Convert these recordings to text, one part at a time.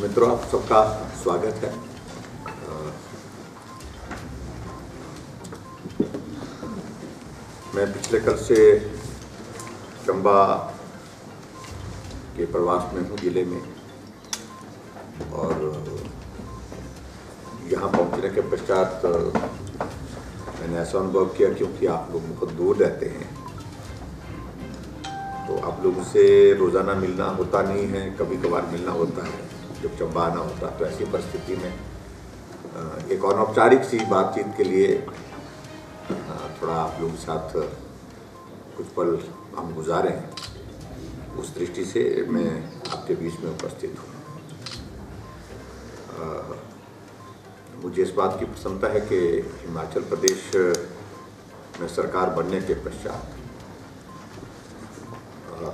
मित्रों, आप सबका स्वागत है। मैं पिछले कल से चंबा के प्रवास में हूँ जिले में, और यहाँ पहुँचने के पश्चात मैंने ऐसा अनुभव किया, क्योंकि आप लोग बहुत दूर रहते हैं तो आप लोगों से रोज़ाना मिलना होता नहीं है, कभी कभार मिलना होता है जब चंबा आना होता है। तो ऐसी परिस्थिति में एक अनौपचारिक सी बातचीत के लिए थोड़ा आप लोगों के साथ कुछ पल हम गुजारे हैं, उस दृष्टि से मैं आपके बीच में उपस्थित हूँ। मुझे इस बात की प्रसन्नता है कि हिमाचल प्रदेश में सरकार बनने के पश्चात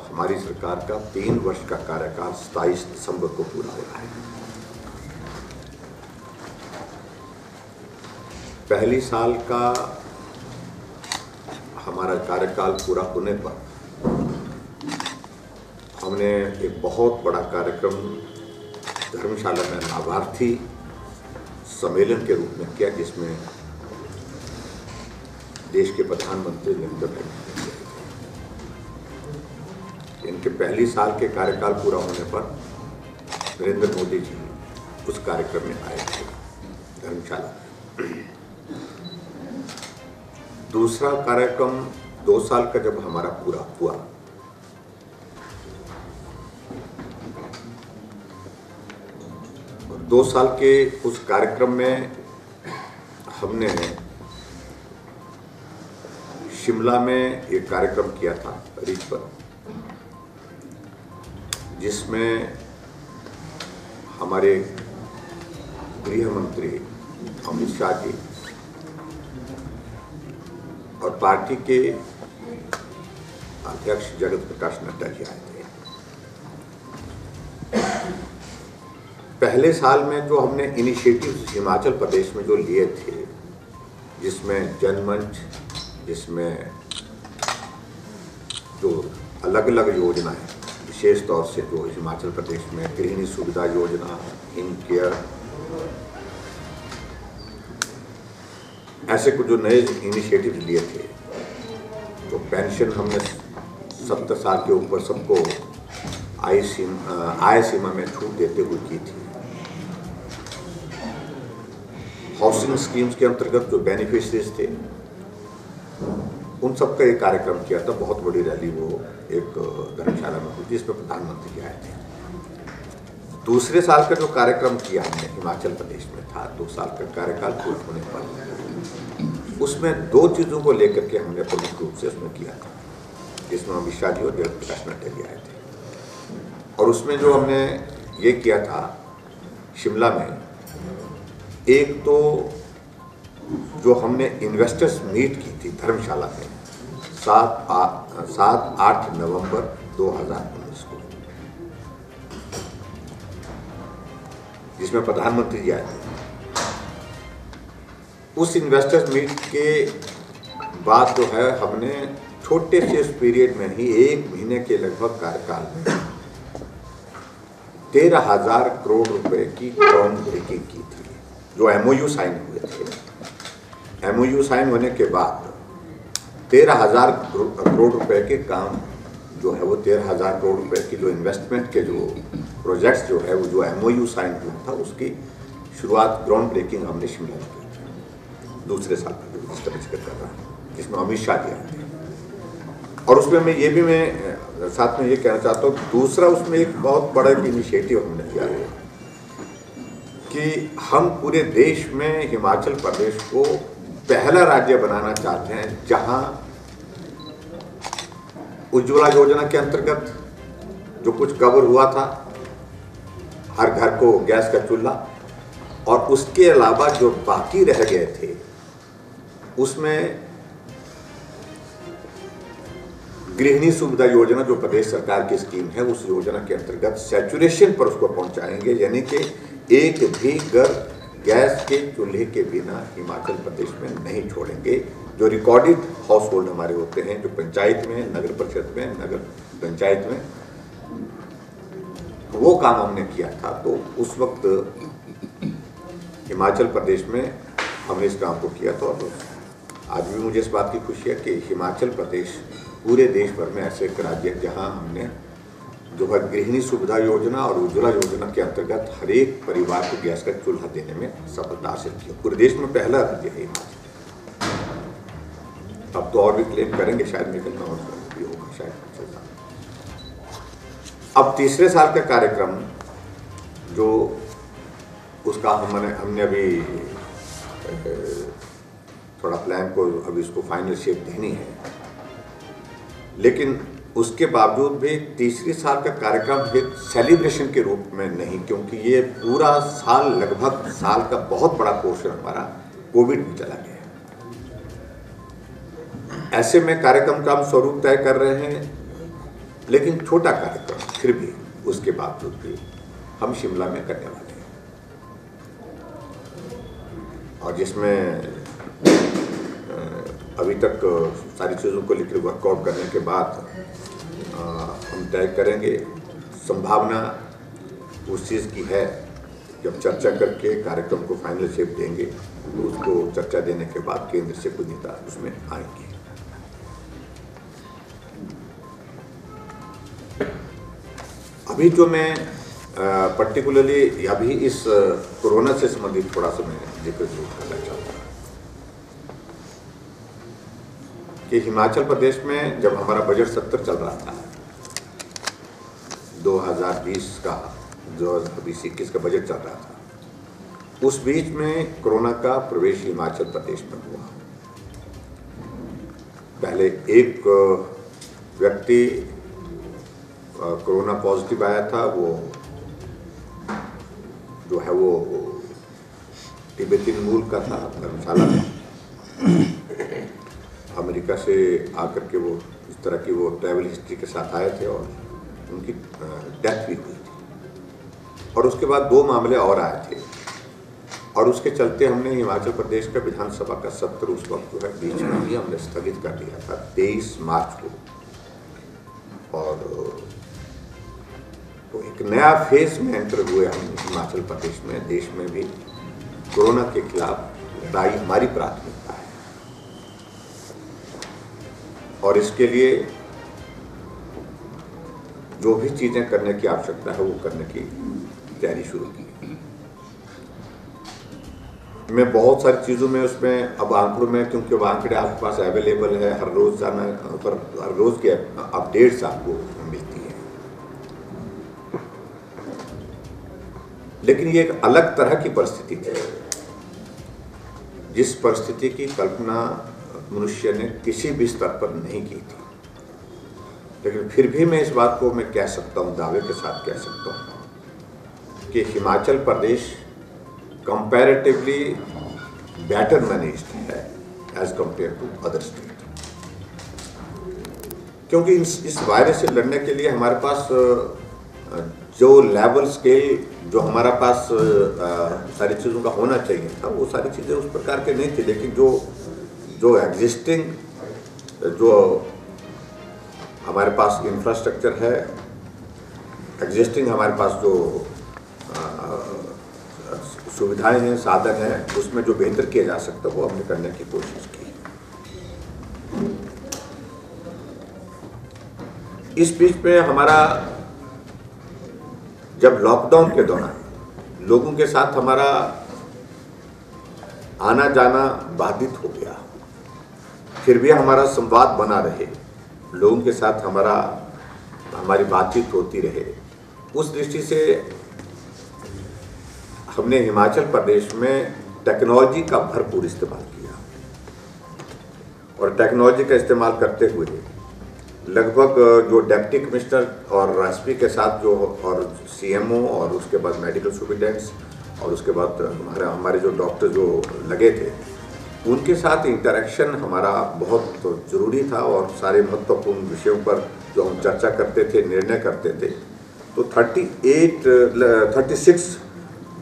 हमारी सरकार का 3 वर्ष का कार्यकाल 27 दिसंबर को पूरा हो रहा है। पहली साल का हमारा कार्यकाल पूरा होने पर हमने एक बहुत बड़ा कार्यक्रम धर्मशाला में लाभार्थी सम्मेलन के रूप में किया, जिसमें देश के प्रधानमंत्री नरेंद्र मोदी, इनके पहली साल के कार्यकाल पूरा होने पर नरेंद्र मोदी जी उस कार्यक्रम में आए थे धर्मशाला में। दूसरा कार्यक्रम 2 साल का जब हमारा पूरा हुआ, और 2 साल के उस कार्यक्रम में हमने शिमला में एक कार्यक्रम किया था रिच पर, जिसमें हमारे गृह मंत्री अमित शाह जी और पार्टी के अध्यक्ष जगत प्रकाश नड्डा जी आए थे। पहले साल में जो हमने इनिशिएटिव हिमाचल प्रदेश में जो लिए थे, जिसमें जनमंच, जिसमें जो अलग अलग योजनाएं, विशेष तौर से जो हिमाचल प्रदेश में गृहिणी सुविधा योजना, हिम केयर, ऐसे कुछ जो नए इनिशिएटिव लिए थे, तो पेंशन हमने 70 साल के ऊपर सबको आय सीमा में छूट देते हुए की थी। हाउसिंग स्कीम्स के अंतर्गत जो बेनिफिशरीज थे, उन सबका एक कार्यक्रम किया था। बहुत बड़ी रैली वो एक धर्मशाला में हुई, जिसमें प्रधानमंत्री जी आए थे। दूसरे साल का जो कार्यक्रम किया हमने हिमाचल प्रदेश में था, 2 साल का कार्यकाल पूरा होने पर, उसमें 2 चीज़ों को लेकर के हमने प्रमुख रूप से उसमें किया था, जिसमें अमित शाह जी और जगत प्रकाश नड्डा जी आए थे। और उसमें जो हमने ये किया था शिमला में, एक तो जो हमने इन्वेस्टर्स मीट की थी धर्मशाला में 7-8 नवंबर 2019 को, जिसमें प्रधानमंत्री जी आए थे। उस इन्वेस्टर्स मीट के बाद जो है, हमने छोटे से इस पीरियड में ही 1 महीने के लगभग कार्यकाल में 13,000 करोड़ रुपए की ग्राउंड ब्रेकिंग की थी। जो MOU साइन हुए थे, MOU साइन होने के बाद 13,000 करोड़ रुपए के काम जो है, वो 13,000 करोड़ रुपए की जो इन्वेस्टमेंट के जो प्रोजेक्ट्स जो है, वो जो MOU साइन हुआ था, उसकी शुरुआत ग्राउंड ब्रेकिंग हमने शिमला में की थी। दूसरे साल का जो जिसका जिक्र कर रहा है, जिसमें अमित शाह जी आए थे। और उसमें मैं साथ में ये कहना चाहता हूँ, दूसरा उसमें एक बहुत बड़ा इनिशिएटिव हमने लिया है कि हम पूरे देश में हिमाचल प्रदेश को पहला राज्य बनाना चाहते हैं जहां उज्ज्वला योजना के अंतर्गत जो कुछ कवर हुआ था, हर घर को गैस का चूल्हा, और उसके अलावा जो बाकी रह गए थे, उसमें गृहिणी सुविधा योजना जो प्रदेश सरकार की स्कीम है, उस योजना के अंतर्गत सैचुरेशन पर उसको पहुंचाएंगे, यानी कि एक भी घर गैस के चूल्हे के बिना हिमाचल प्रदेश में नहीं छोड़ेंगे। जो रिकॉर्डेड हाउस होल्ड हमारे होते हैं, जो पंचायत में, नगर परिषद में, नगर पंचायत में, वो काम हमने किया था। तो उस वक्त हिमाचल प्रदेश में हमने इस काम को किया था। और आज भी मुझे इस बात की खुशी है कि हिमाचल प्रदेश पूरे देश भर में ऐसे एक राज्य है जहाँ हमने जो है गृहिणी सुविधा योजना और उज्ज्वला योजना के अंतर्गत हर एक परिवार को गैस का चूल्हा देने में सफलता हासिल की। पूरे देश में पहला राज्य है हिमाचल। अब तो और भी क्लेम करेंगे, शायद निकलना और भी होगा शायद। अब तीसरे साल का कार्यक्रम जो उसका हमने अभी थोड़ा प्लान को अभी इसको फाइनल शेप देनी है, लेकिन उसके बावजूद भी तीसरे साल का कार्यक्रम एक सेलिब्रेशन के रूप में नहीं, क्योंकि ये पूरा साल, लगभग साल का बहुत बड़ा पोर्शन हमारा कोविड में चला गया। ऐसे में कार्यक्रम का हम स्वरूप तय कर रहे हैं, लेकिन छोटा कार्यक्रम फिर भी, उसके बावजूद भी हम शिमला में करने वाले हैं, और जिसमें अभी तक सारी चीज़ों को लेकर वर्कआउट करने के बाद हम तय करेंगे। संभावना उस चीज़ की है, जब चर्चा करके कार्यक्रम को फाइनल शेप देंगे तो उसको चर्चा देने के बाद केंद्र से कुछ नेता उसमें आएंगे। अभी जो मैं पर्टिकुलरली अभी इस कोरोना से संबंधित थोड़ा सा मैं जिक्र जरूर करना चाहूँगा कि हिमाचल प्रदेश में जब हमारा बजट सत्र चल रहा था, 2020 का, जो 2021 का बजट चल रहा था, उस बीच में कोरोना का प्रवेश हिमाचल प्रदेश में हुआ। पहले एक व्यक्ति कोरोना पॉजिटिव आया था, वो जो है वो तिब्बतीन मूल का था, धर्मशाला में अमेरिका से आकर के वो इस तरह की वो ट्रैवल हिस्ट्री के साथ आए थे और उनकी डेथ भी हुई थी। और उसके बाद 2 मामले और आए थे, और उसके चलते हमने हिमाचल प्रदेश का विधानसभा का सत्र उस वक्त जो है बीच में ही हमने स्थगित कर दिया था 23 मार्च को। और तो एक नया फेज में एंटर हुए हम हिमाचल प्रदेश में। देश में भी कोरोना के खिलाफ लड़ाई हमारी प्राथमिकता है, और इसके लिए जो भी चीजें करने की आवश्यकता है वो करने की तैयारी शुरू की। मैं बहुत सारी चीज़ों में उसमें अब आंकड़ों में, क्योंकि वो आंकड़े आपके पास अवेलेबल है, हर रोज जाना पर हर रोज के अपडेट्स आपको मिलती है, लेकिन ये एक अलग तरह की परिस्थिति थी, जिस परिस्थिति की कल्पना मनुष्य ने किसी भी स्तर पर नहीं की थी। लेकिन फिर भी मैं इस बात को मैं कह सकता हूँ, दावे के साथ कह सकता हूँ कि Himachal Pradesh comparatively better managed है as compare to other state, क्योंकि इस वायरस से लड़ने के लिए हमारे पास जो लेवल स्केल जो हमारा पास सारी चीज़ों का होना चाहिए था, वो सारी चीज़ें उस प्रकार के नहीं थी। लेकिन जो एग्जिस्टिंग जो हमारे पास इंफ्रास्ट्रक्चर है, एग्जिस्टिंग हमारे पास जो सुविधाएं हैं, साधन हैं, उसमें जो बेहतर किया जा सकता है वो हमने करने की कोशिश की। इस बीच में हमारा जब लॉकडाउन के दौरान लोगों के साथ हमारा आना जाना बाधित हो गया, फिर भी हमारा संवाद बना रहे, लोगों के साथ हमारी बातचीत होती रहे, उस दृष्टि से हमने हिमाचल प्रदेश में टेक्नोलॉजी का भरपूर इस्तेमाल किया। और टेक्नोलॉजी का इस्तेमाल करते हुए लगभग जो डिप्टी कमिश्नर और एसपी के साथ जो और सीएमओ और उसके बाद मेडिकल सुपरिटेंडेंट्स और उसके बाद हमारे जो डॉक्टर जो लगे थे, उनके साथ इंटरेक्शन हमारा बहुत ज़रूरी था। और सारे महत्वपूर्ण विषयों पर जो हम चर्चा करते थे, निर्णय करते थे, तो 36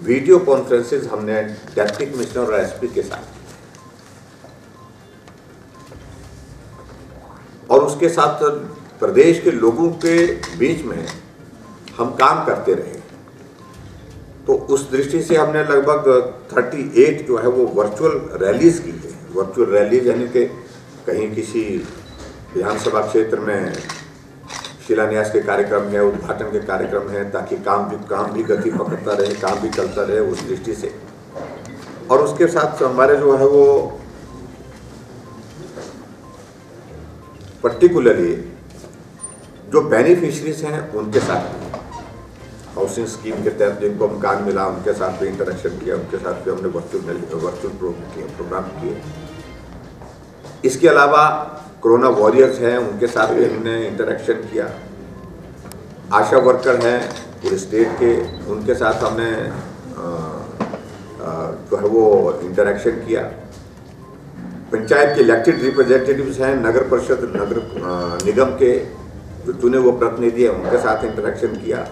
वीडियो कॉन्फ्रेंसेज हमने डिप्टी कमिश्नर और एसपी के साथ, उसके साथ प्रदेश के लोगों के बीच में हम काम करते रहे। तो उस दृष्टि से हमने लगभग 38 जो है वो वर्चुअल रैलीज की है। वर्चुअल रैलीज यानी कि कहीं किसी विधानसभा क्षेत्र में शिलान्यास के कार्यक्रम है, उद्घाटन के कार्यक्रम है, ताकि काम भी गति पकड़ता रहे, काम भी चलता रहे उस दृष्टि से। और उसके साथ हमारे जो है वो पर्टिकुलरली जो बेनिफिशरीज हैं उनके साथ हाउसिंग स्कीम के तहत जिनको मकान मिला उनके साथ भी इंटरेक्शन किया, उनके साथ भी हमने वर्चुअल प्रोग्राम किए। इसके अलावा कोरोना वॉरियर्स हैं, उनके साथ भी हमने इंटरेक्शन किया। आशा वर्कर हैं पूरे स्टेट के, उनके साथ हमने जो है वो इंटरेक्शन किया। पंचायत के इलेक्टेड रिप्रेजेंटेटिव्स हैं, नगर परिषद नगर निगम के जो चुने हुए प्रतिनिधि हैं उनके साथ इंटरेक्शन किया,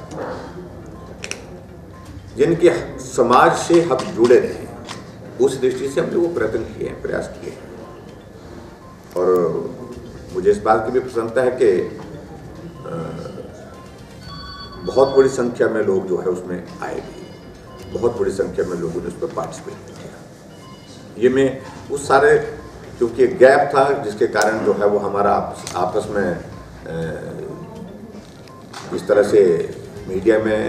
जिनके समाज से हम जुड़े रहे। उस दृष्टि से हमने वो प्रयत्न किए हैं, प्रयास किए हैं। और मुझे इस बात की भी प्रसन्नता है कि बहुत बड़ी संख्या में लोग जो है उसमें आए भी, बहुत बड़ी संख्या में लोगों ने उस पर पार्टिसिपेट किया। ये मैं उस सारे क्योंकि एक गैप था जिसके कारण जो है वो हमारा आपस में इस तरह से मीडिया में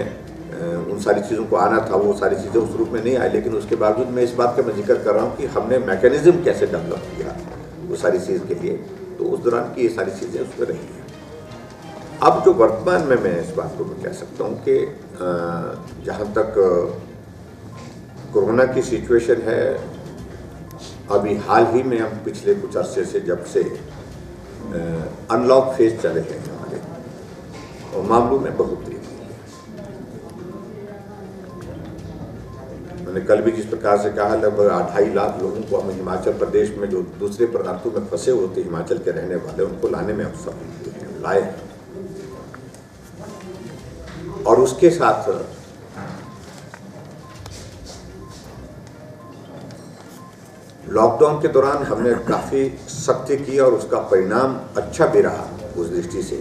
उन सारी चीज़ों को आना था, वो सारी चीज़ें उस रूप में नहीं आई। लेकिन उसके बावजूद मैं इस बात का मैं जिक्र कर रहा हूँ कि हमने मैकेनिज्म कैसे डेवलप किया वो सारी चीज़ के लिए। तो उस दौरान की ये सारी चीज़ें उस पर रही हैं। अब जो वर्तमान में मैं इस बात को कह सकता हूँ कि जहाँ तक कोरोना की सिचुएशन है, अभी हाल ही में हम पिछले कुछ अरसे से जब से अनलॉक फेज चले हैं हमारे, और मामलों में बढ़ोतरी हुई है। मैंने कल भी जिस प्रकार से कहा, लगभग 2.5 लाख लोगों को हम हिमाचल प्रदेश में जो दूसरे प्रांतों में फंसे होते हिमाचल के रहने वाले, उनको लाने में हम सफल हुए हैं, लाए हैं। और उसके साथ लॉकडाउन के दौरान हमने काफ़ी सख्ती की और उसका परिणाम अच्छा भी रहा उस दृष्टि से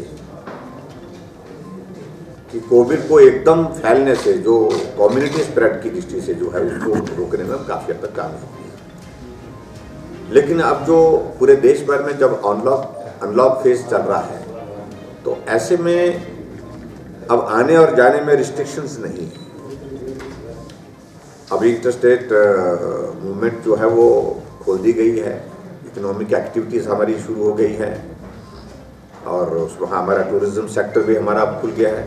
कि कोविड को एकदम फैलने से, जो कम्युनिटी स्प्रेड की दृष्टि से जो है उसको रोकने में काफ़ी हद तक कामयाब हुए। लेकिन अब जो पूरे देश भर में जब अनलॉक फेज चल रहा है, तो ऐसे में अब आने और जाने में रिस्ट्रिक्शंस नहीं है। अभी इंटरस्टेट मूवमेंट जो है वो खोल दी गई है, इकोनॉमिक एक्टिविटीज़ हमारी शुरू हो गई है, और वहाँ हमारा टूरिज्म सेक्टर भी हमारा खुल गया है।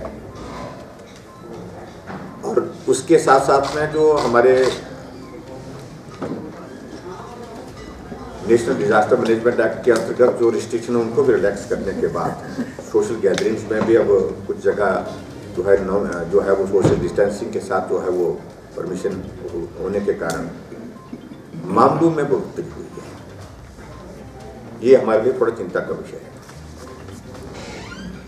और उसके साथ साथ में जो हमारे नेशनल डिजास्टर मैनेजमेंट एक्ट के अंतर्गत जो रिस्ट्रिक्शन है उनको भी रिलैक्स करने के बाद सोशल गैदरिंग्स में भी अब कुछ जगह जो है वो सोशल डिस्टेंसिंग के साथ जो है वो परमिशन होने के कारण मामलों में बढ़ोतरी हुई है। ये हमारे लिए थोड़ा चिंता का विषय है।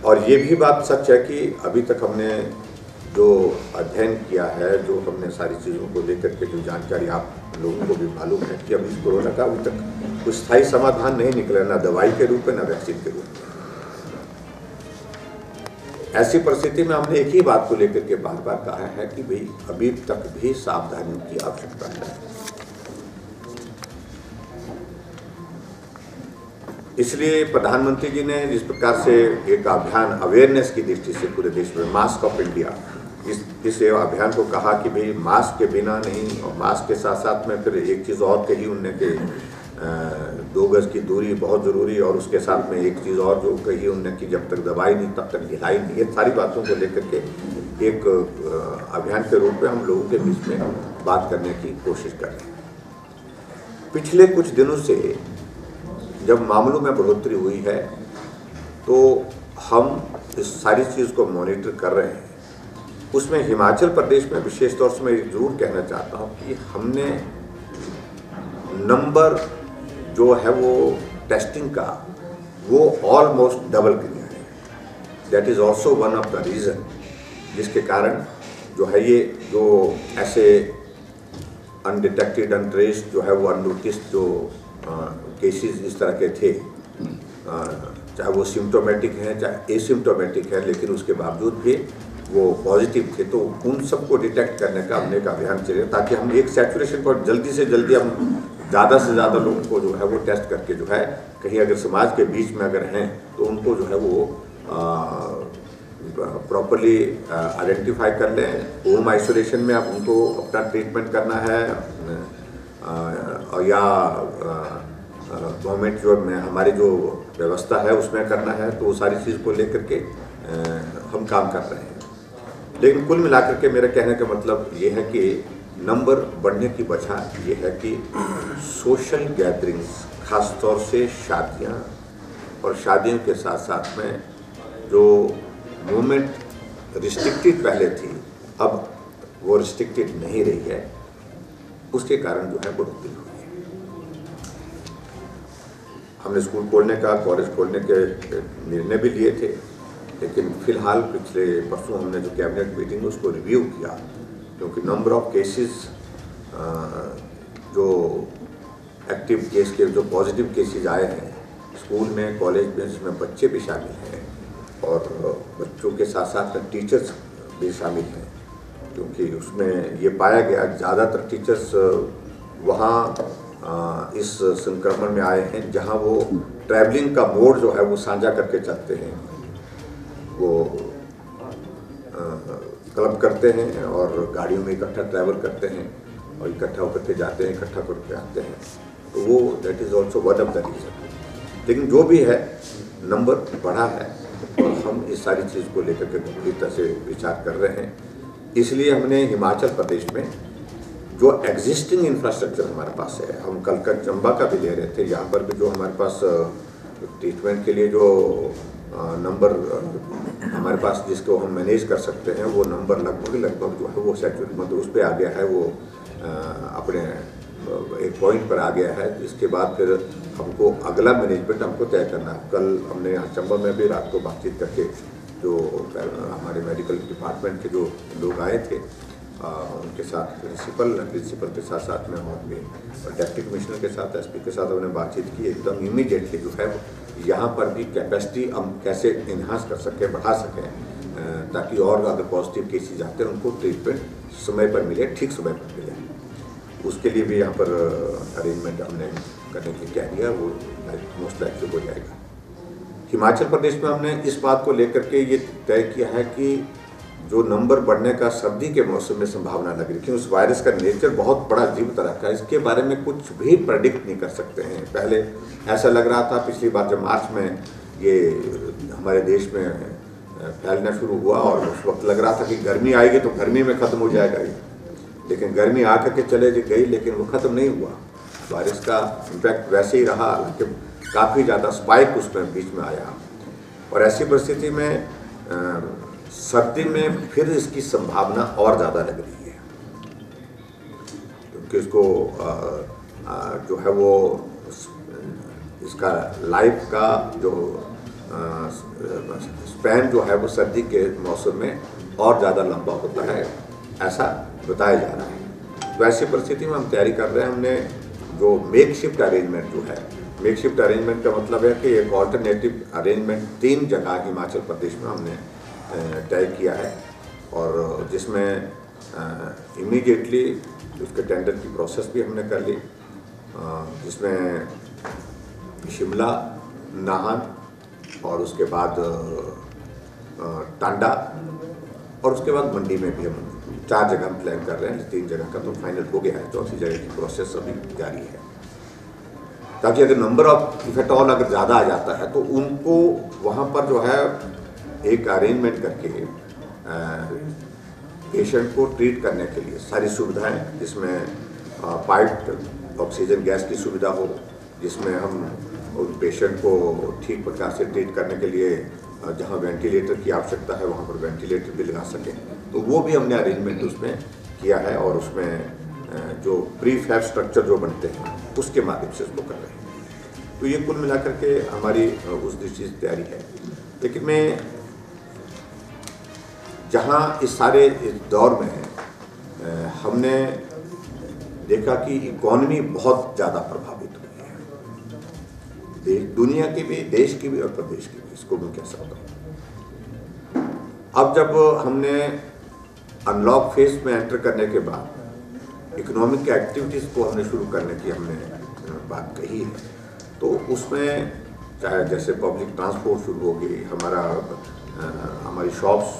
और ये भी बात सच है कि अभी तक हमने जो अध्ययन किया है, जो हमने सारी चीज़ों को लेकर के जो जानकारी आप लोगों को भी मालूम है कि अभी कोरोना का अभी तक कुछ स्थायी समाधान नहीं निकला, ना दवाई के रूप में ना वैक्सीन के रूप में। ऐसी परिस्थिति में हमने एक ही बात को लेकर के बार बार कहा है कि भाई अभी तक भी सावधानियों की आवश्यकता है। इसलिए प्रधानमंत्री जी ने जिस प्रकार से एक अभियान अवेयरनेस की दृष्टि से पूरे देश में मास्क ऑफ इंडिया इस अभियान को कहा कि भाई मास्क के बिना नहीं, और मास्क के साथ साथ में फिर एक चीज़ और कही उनने कि 2 गज की दूरी बहुत ज़रूरी, और उसके साथ में एक चीज़ और जो कही उनने कि जब तक दवाई नहीं तब तक ढिलाई नहीं। ये सारी बातों को लेकर के एक अभियान के रूप में हम लोगों के बीच में बात करने की कोशिश कर रहे हैं। पिछले कुछ दिनों से जब मामलों में बढ़ोतरी हुई है तो हम इस सारी चीज़ को मॉनिटर कर रहे हैं। उसमें हिमाचल प्रदेश में विशेष तौर से मैं ज़रूर कहना चाहता हूँ कि हमने नंबर जो है वो टेस्टिंग का वो ऑलमोस्ट डबल किया है। That is also one of the reason जिसके कारण जो है ये जो ऐसे अनडिटेक्टेड अनट्रेस्ड जो है वो अननोटिस्ड जो केसेस इस तरह के थे चाहे वो सिम्टोमेटिक है चाहे एसिम्टोमेटिक है, लेकिन उसके बावजूद भी वो पॉजिटिव थे, तो उन सबको डिटेक्ट करने का हमने एक अभियान चले ताकि हम एक सैचुरेशन पर जल्दी से जल्दी हम ज़्यादा से ज़्यादा लोगों को जो है वो टेस्ट करके जो है कहीं अगर समाज के बीच में अगर हैं तो उनको जो है वो प्रॉपरली आइडेंटिफाई कर लें। होम आइसोलेशन में अब उनको अपना ट्रीटमेंट करना है या गवर्नमेंट जो में हमारी जो व्यवस्था है उसमें करना है, तो वो सारी चीज़ को लेकर के हम काम कर रहे हैं। लेकिन कुल मिलाकर के मेरा कहने का मतलब ये है कि नंबर बढ़ने की वजह ये है कि सोशल गैदरिंग्स, खास तौर से शादियाँ और शादियों के साथ साथ में जो मूवमेंट रिस्ट्रिक्टेड पहले थी अब वो रिस्ट्रिक्टेड नहीं रही है, उसके कारण जो है बढ़ोतरी हुई है। हमने स्कूल खोलने का, कॉलेज खोलने के निर्णय भी लिए थे, लेकिन फिलहाल पिछले परसों हमने जो कैबिनेट मीटिंग है उसको रिव्यू किया, क्योंकि नंबर ऑफ केसेस जो एक्टिव केस के जो पॉजिटिव केसेस आए हैं स्कूल में, कॉलेज में, जिसमें बच्चे भी शामिल हैं और बच्चों के साथ साथ में टीचर्स भी शामिल हैं, क्योंकि उसमें ये पाया गया ज़्यादातर टीचर्स वहाँ इस संक्रमण में आए हैं जहाँ वो ट्रैवलिंग का मोड जो है वो साझा करके चलते हैं, वो क्लब करते हैं और गाड़ियों में इकट्ठा ट्रैवल करते हैं और इकट्ठा होकर के जाते हैं, इकट्ठा करके आते हैं, तो वो that is also one of the reason. लेकिन जो भी है नंबर बढ़ा है और हम इस सारी चीज़ को लेकर के गंभीरता से विचार कर रहे हैं। इसलिए हमने हिमाचल प्रदेश में जो एग्जिस्टिंग इंफ्रास्ट्रक्चर हमारे पास है, हम कल का चंबा का भी ले रहे थे, यहाँ पर भी जो हमारे पास ट्रीटमेंट के लिए जो नंबर हमारे पास जिसको हम मैनेज कर सकते हैं वो नंबर लगभग जो है वो सैचुरेट मतलब उस पर आ गया है, वो अपने एक पॉइंट पर आ गया है। इसके बाद फिर हमको अगला मैनेजमेंट हमको तय करना है। कल हमने यहाँ चंबा में भी रात को बातचीत करके जो हमारे मेडिकल डिपार्टमेंट के जो लोग आए थे उनके साथ प्रिंसिपल के साथ साथ में और भी डिप्टी कमिश्नर के साथ, एसपी के साथ हमने बातचीत की। एकदम इमीडिएटली जो है यहाँ पर भी कैपेसिटी हम कैसे इन्हांस कर सकें, बढ़ा सकें, ताकि और अगर पॉजिटिव केसेज आते हैं उनको ट्रीटमेंट समय पर मिले, ठीक समय पर मिले। उसके लिए भी यहाँ पर अरेंजमेंट हमने करने के लिए क्या दिया, वो मोस्ट लाइकली हो जाएगा। हिमाचल प्रदेश में हमने इस बात को लेकर के ये तय किया है कि जो नंबर बढ़ने का सर्दी के मौसम में संभावना लग रही, क्योंकि उस वायरस का नेचर बहुत बड़ा जीव तरह का है, इसके बारे में कुछ भी प्रेडिक्ट नहीं कर सकते हैं। पहले ऐसा लग रहा था, पिछली बार जब मार्च में ये हमारे देश में फैलना शुरू हुआ और उस वक्त लग रहा था कि गर्मी आएगी तो गर्मी में ख़त्म हो जाएगा ये, लेकिन गर्मी आकर के चले गई, लेकिन वो ख़त्म नहीं हुआ। वायरस का इम्पैक्ट वैसे ही रहा, हालांकि काफ़ी ज़्यादा स्पाइक उसमें बीच में आया। और ऐसी परिस्थिति में सर्दी में फिर इसकी संभावना और ज़्यादा लग रही है, क्योंकि इसको जो है वो इसका लाइफ का जो स्पैन जो है वो सर्दी के मौसम में और ज़्यादा लंबा होता है, ऐसा बताया जा रहा है। तो ऐसी परिस्थिति में हम तैयारी कर रहे हैं। हमने जो मेक शिफ्ट अरेंजमेंट जो है, मेक शिफ्ट अरेंजमेंट का मतलब है कि एक ऑल्टरनेटिव अरेंजमेंट 3 जगह हिमाचल प्रदेश में हमने तय किया है, और जिसमें इमीडिएटली उसके टेंडर की प्रोसेस भी हमने कर ली, जिसमें शिमला, नाहन और उसके बाद टांडा और उसके बाद मंडी में भी हम 4 जगह हम प्लान कर रहे हैं। 3 जगह का तो फाइनल हो गया है, 4सी जगह की प्रोसेस अभी जारी है, ताकि अगर number of if at all अगर ज़्यादा आ जाता है तो उनको वहाँ पर जो है एक अरेंजमेंट करके पेशेंट को ट्रीट करने के लिए सारी सुविधाएं, जिसमें पाइप्ड ऑक्सीजन गैस की सुविधा हो, जिसमें हम उन पेशेंट को ठीक प्रकार से ट्रीट करने के लिए जहां वेंटिलेटर की आवश्यकता है वहां पर वेंटिलेटर भी लगा सकें, तो वो भी हमने अरेंजमेंट उसमें किया है। और उसमें जो प्रीफैब स्ट्रक्चर जो बनते हैं उसके माध्यम से उसको कर रहे हैं। तो ये कुल मिलाकर के हमारी उस दृष्टि से तैयारी है। लेकिन मैं जहाँ इस सारे इस दौर में है, हमने देखा कि इकॉनमी बहुत ज़्यादा प्रभावित हुई है। दुनिया की भी, देश की भी और प्रदेश की भी, इसको मैं कह सकता हूँ। अब जब हमने अनलॉक फेज में एंटर करने के बाद इकोनॉमिक एक्टिविटीज़ को हमने शुरू करने की हमने बात कही है, तो उसमें चाहे जैसे पब्लिक ट्रांसपोर्ट शुरू हो गई, हमारी शॉप्स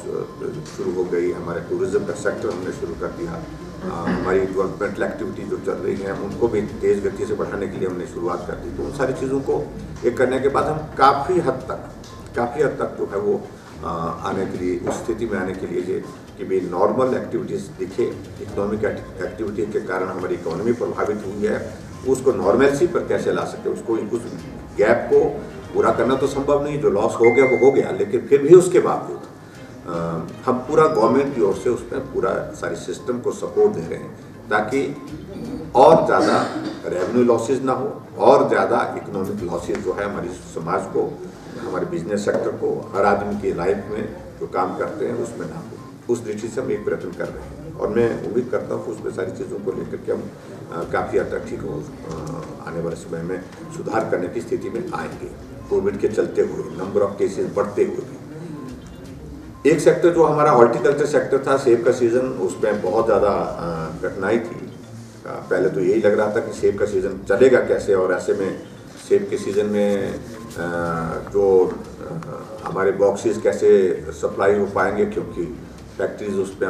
शुरू हो गई, हमारे टूरिज्म का सेक्टर हमने शुरू कर दिया, हमारी डेवलपमेंटल एक्टिविटी जो चल रही हैं उनको भी तेज़ गति से बढ़ाने के लिए हमने शुरुआत कर दी। तो उन सारी चीज़ों को एक करने के बाद हम काफ़ी हद तक जो है वो आने के लिए, उस स्थिति में आने के लिए कि भाई नॉर्मल एक्टिविटीज़ दिखे, इकोनॉमिक एक्टिविटी के कारण हमारी इकोनॉमी प्रभावित हुई है, उसको नॉर्मलसी पर कैसे ला सकते, उसको उस गैप को पूरा करना तो संभव नहीं, जो लॉस हो गया वो हो गया, लेकिन फिर भी उसके बावजूद हम पूरा गवर्नमेंट की ओर से उसमें पूरा सारी सिस्टम को सपोर्ट दे रहे हैं ताकि और ज़्यादा रेवेन्यू लॉसेज ना हो, और ज़्यादा इकोनॉमिक लॉसेज जो है हमारी समाज को, हमारे बिजनेस सेक्टर को, हर आदमी की लाइफ में जो काम करते हैं उसमें ना हो। उस दृष्टि से हम एक प्रयत्न कर रहे हैं और मैं उम्मीद करता हूँ कि उसमें सारी चीज़ों को लेकर के हम काफ़ी हद तक ठीक हो, आने वाले समय में सुधार करने की स्थिति में आएंगे। कोविड के चलते हुए, नंबर ऑफ केसेस बढ़ते हुए भी एक सेक्टर जो हमारा हॉर्टिकल्चर सेक्टर था, सेब का सीज़न, उसमें बहुत ज़्यादा कठिनाई थी। पहले तो यही लग रहा था कि सेब का सीज़न चलेगा कैसे, और ऐसे में सेब के सीज़न में जो हमारे बॉक्सेस कैसे सप्लाई हो पाएंगे, क्योंकि फैक्ट्रीज उसमें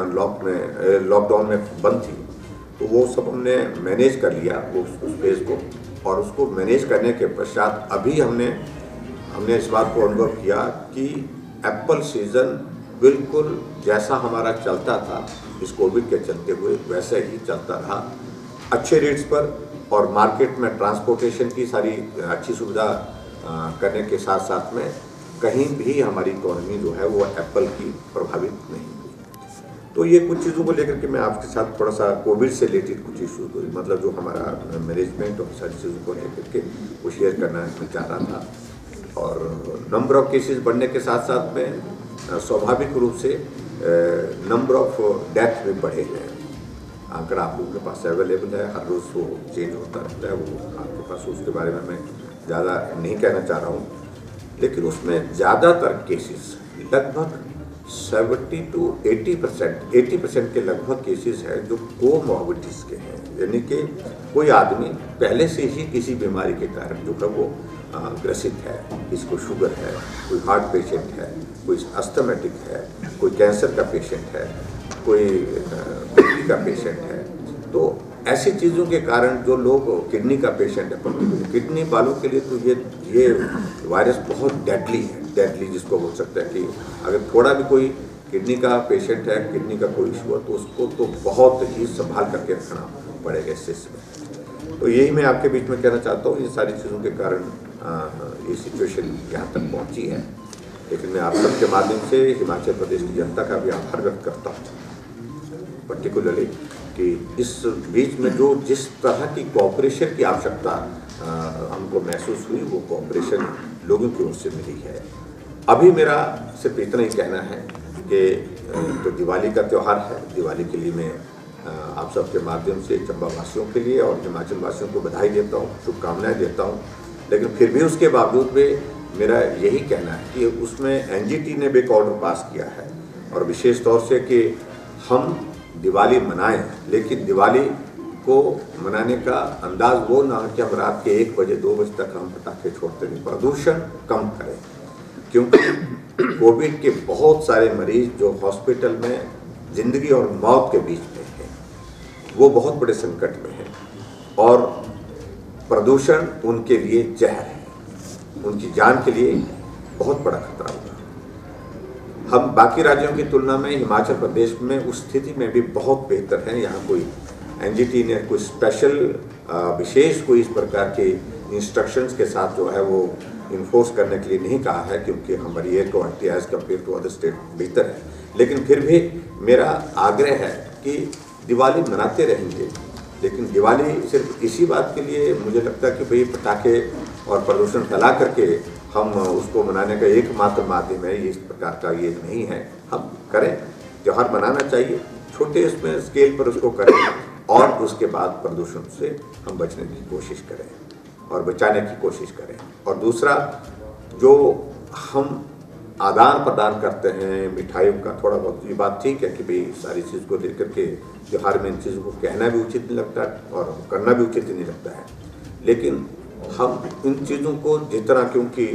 लॉकडाउन में बंद थी। तो वो सब हमने मैनेज कर लिया उस फेज़ को, और उसको मैनेज करने के पश्चात अभी हमने इस बात को अनुभव किया कि एप्पल सीज़न बिल्कुल जैसा हमारा चलता था इस कोविड के चलते हुए वैसे ही चलता रहा, अच्छे रेट्स पर, और मार्केट में ट्रांसपोर्टेशन की सारी अच्छी सुविधा करने के साथ साथ में कहीं भी हमारी इकोनॉमी जो है वो एप्पल की प्रभावित नहीं हुई। तो ये कुछ चीज़ों को लेकर के मैं आपके साथ थोड़ा सा कोविड से रिलेटेड कुछ इशू, मतलब जो हमारा मैनेजमेंट और सारी चीज़ों को लेकर के वो शेयर करना मैं चाह रहा था। और नंबर ऑफ केसेस बढ़ने के साथ साथ में स्वाभाविक रूप से नंबर ऑफ डेथ भी बढ़े हैं। आंकड़ा आप लोगों के पास अवेलेबल है, हर रोज़ वो चेंज होता रहता है, वो आपके पास, उसके बारे में मैं ज़्यादा नहीं कहना चाह रहा हूँ, लेकिन उसमें ज़्यादातर केसेस लगभग 70 to 80% के लगभग केसेस हैं जो कोमॉर्बिडिटीज़ के हैं, यानी कि कोई आदमी पहले से ही किसी बीमारी के कारण जो है वो ग्रसित है, किसी को शुगर है, कोई हार्ट पेशेंट है, कोई अस्थमेटिक है, कोई कैंसर का पेशेंट है, कोई किडनी का पेशेंट है। तो ऐसी चीज़ों के कारण जो लोग, किडनी का पेशेंट है, किडनी वालों के लिए तो ये वायरस बहुत डेडली जिसको बोल सकते हैं कि अगर थोड़ा भी कोई किडनी का पेशेंट है, किडनी का कोई इशू है, तो उसको तो बहुत ही संभाल करके रखना पड़ेगा इस चीज़ में। तो यही मैं आपके बीच में कहना चाहता हूँ, इन सारी चीज़ों के कारण ये सिचुएशन यहाँ तक पहुँची है। लेकिन मैं आप सबके माध्यम से हिमाचल प्रदेश की जनता का भी आभार व्यक्त करता हूँ, पर्टिकुलरली कि इस बीच में जो जिस तरह की कोऑपरेशन की आवश्यकता हमको महसूस हुई, वो कोऑपरेशन लोगों की ओर से मिली है। अभी मेरा सिर्फ इतना ही कहना है कि तो दिवाली का त्यौहार है, दिवाली के लिए मैं आप सबके माध्यम से चंबा वासियों के लिए और हिमाचल वासियों को बधाई देता हूँ, शुभकामनाएं देता हूँ। लेकिन फिर भी उसके बावजूद भी मेरा यही कहना है कि उसमें एनजीटी ने भी एक ऑर्डर पास किया है, और विशेष तौर से कि हम दिवाली मनाएं, लेकिन दिवाली को मनाने का अंदाज वो ना कि हम रात के 1 बजे 2 बजे तक हम पटाखे छोड़ते नहीं, प्रदूषण कम करें, क्योंकि कोविड के बहुत सारे मरीज जो हॉस्पिटल में जिंदगी और मौत के बीच में हैं, वो बहुत बड़े संकट में हैं, और प्रदूषण उनके लिए जहर है, उनकी जान के लिए बहुत बड़ा खतरा होगा। हम बाकी राज्यों की तुलना में हिमाचल प्रदेश में उस स्थिति में भी बहुत बेहतर हैं। यहाँ कोई एनजीटी ने कोई स्पेशल विशेष कोई इस प्रकार के इंस्ट्रक्शंस के साथ जो है वो इन्फोर्स करने के लिए नहीं कहा है, क्योंकि हमारी air quality as compare to other state बेहतर है। लेकिन फिर भी मेरा आग्रह है कि दिवाली मनाते रहेंगे, लेकिन दिवाली सिर्फ इसी बात के लिए मुझे लगता है कि भाई पटाखे और प्रदूषण फैला करके हम उसको मनाने का एकमात्र माध्यम है, ये इस प्रकार का ये नहीं है। हम करें, त्यौहार मनाना चाहिए, छोटे इसमें स्केल पर उसको करें, और उसके बाद प्रदूषण से हम बचने की कोशिश करें। और बचाने की कोशिश करें। और दूसरा, जो हम आदान प्रदान करते हैं मिठाइयों का, थोड़ा बहुत ये बात ठीक है कि भाई सारी चीज़ को लेकर के त्योहार में इन चीज़ों को कहना भी उचित नहीं लगता और करना भी उचित नहीं लगता है, लेकिन हम इन चीज़ों को जितना, क्योंकि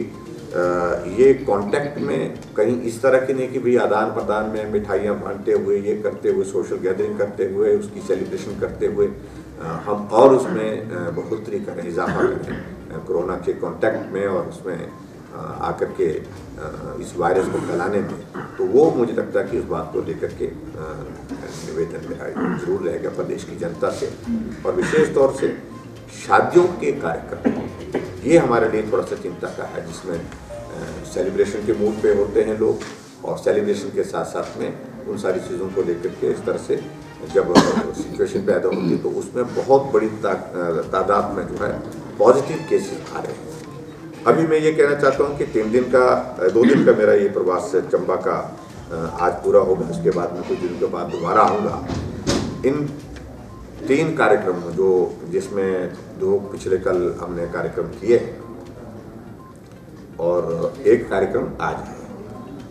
ये कांटेक्ट में कहीं इस तरह की नहीं कि भाई आदान प्रदान में मिठाइयाँ बांटते हुए, ये करते हुए, सोशल गैदरिंग करते हुए, उसकी सेलिब्रेशन करते हुए हम और उसमें बढ़ोतरी करें, इजाफा करें कोरोना के कांटेक्ट में और उसमें आकर के इस वायरस को फैलाने में। तो वो मुझे लगता है कि इस बात को लेकर के निवेदन मेरा जरूर रहेगा प्रदेश की जनता से, और विशेष तौर से शादियों के कार्यक्रम, ये हमारे लिए थोड़ा सा चिंता का है, जिसमें सेलिब्रेशन के मूड पे होते हैं लोग, और सेलिब्रेशन के साथ साथ में उन सारी चीज़ों को लेकर के इस तरह से जब सिचुएशन पैदा होती है तो उसमें बहुत बड़ी तादाद में जो है पॉजिटिव केसेस आ रहे हैं। अभी मैं ये कहना चाहता हूँ कि 2 दिन का मेरा ये प्रवास चंबा का आज पूरा होगा, उसके बाद में कुछ दिनों के बाद दोबारा आऊँगा। इन 3 कार्यक्रम जो, जिसमें 2 पिछले कल हमने कार्यक्रम किए और 1 कार्यक्रम आज है,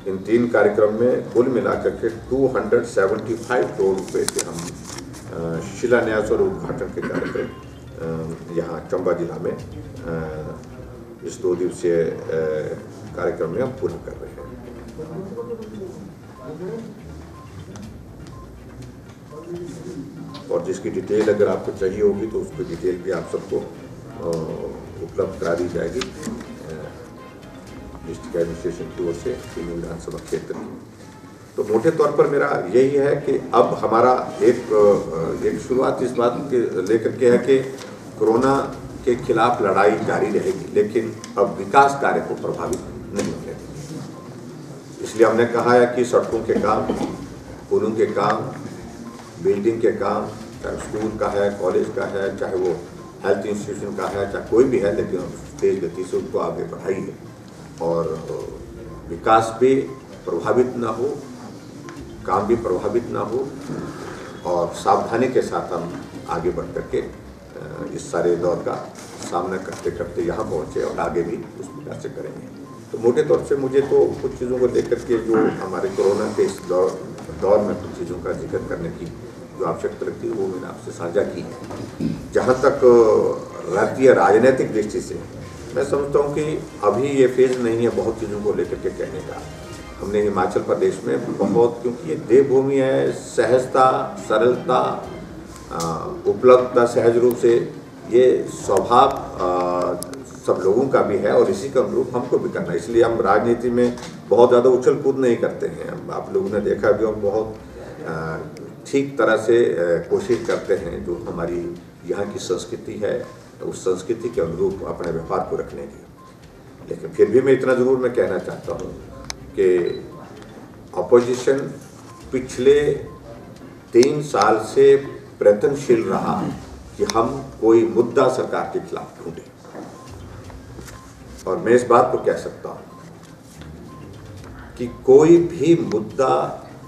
इन 3 कार्यक्रम में कुल मिलाकर के 275 करोड़ रुपये के हम शिलान्यास और उद्घाटन के कार्यक्रम यहाँ चंबा जिला में इस 2 दिवसीय कार्यक्रम में हम पूर्ण कर रहे हैं। और जिसकी डिटेल अगर आपको चाहिए होगी तो उसकी डिटेल भी आप सबको उपलब्ध करा दी जाएगी डिस्ट्रिक्ट एडमिनिस्ट्रेशन की ओर से तीनों विधानसभा क्षेत्र की। तो मोटे तौर पर मेरा यही है कि अब हमारा एक शुरुआत इस बात के लेकर के है कि कोरोना के खिलाफ लड़ाई जारी रहेगी, लेकिन अब विकास कार्य को प्रभावित नहीं होने देंगे। इसलिए हमने कहा है कि सड़कों के काम, पुलों के काम, बिल्डिंग के काम, चाहे स्कूल का है, कॉलेज का है, चाहे वो हेल्थ इंस्टीट्यूशन का है, चाहे कोई भी है, लेकिन तेज गति से उसको आगे बढ़ाइए और विकास भी प्रभावित ना हो, काम भी प्रभावित ना हो, और सावधानी के साथ हम आगे बढ़ करके इस सारे दौर का सामना करते करते यहाँ पहुँचे और आगे भी उस प्रकार से करेंगे। तो मोटे तौर से मुझे तो कुछ चीज़ों को लेकर के जो हमारे कोरोना के इस दौर में कुछ चीज़ों का जिक्र करने की जो आवश्यकता लगती है वो मैंने आपसे साझा की है। जहाँ तक राष्ट्रीय राजनीतिक दृष्टि से मैं समझता हूँ कि अभी ये फेज नहीं है बहुत चीज़ों को लेकर के कहने का। हमने हिमाचल प्रदेश में बहुत, क्योंकि ये देवभूमि है, सहजता, सरलता, उपलब्धता, सहज रूप से ये स्वभाव सब लोगों का भी है और इसी का अनुरूप हमको भी करना है। इसलिए हम राजनीति में बहुत ज़्यादा उछल कूद नहीं करते हैं। आप लोगों ने देखा भी, हम बहुत ठीक तरह से कोशिश करते हैं जो हमारी यहाँ की संस्कृति है उस संस्कृति के अनुरूप अपने व्यवहार को रखने की। लेकिन फिर भी मैं इतना ज़रूर मैं कहना चाहता हूँ कि अपोजिशन पिछले 3 साल से प्रयत्नशील रहा कि हम कोई मुद्दा सरकार के खिलाफ ढूंढें, और मैं इस बात को कह सकता हूं कि कोई भी मुद्दा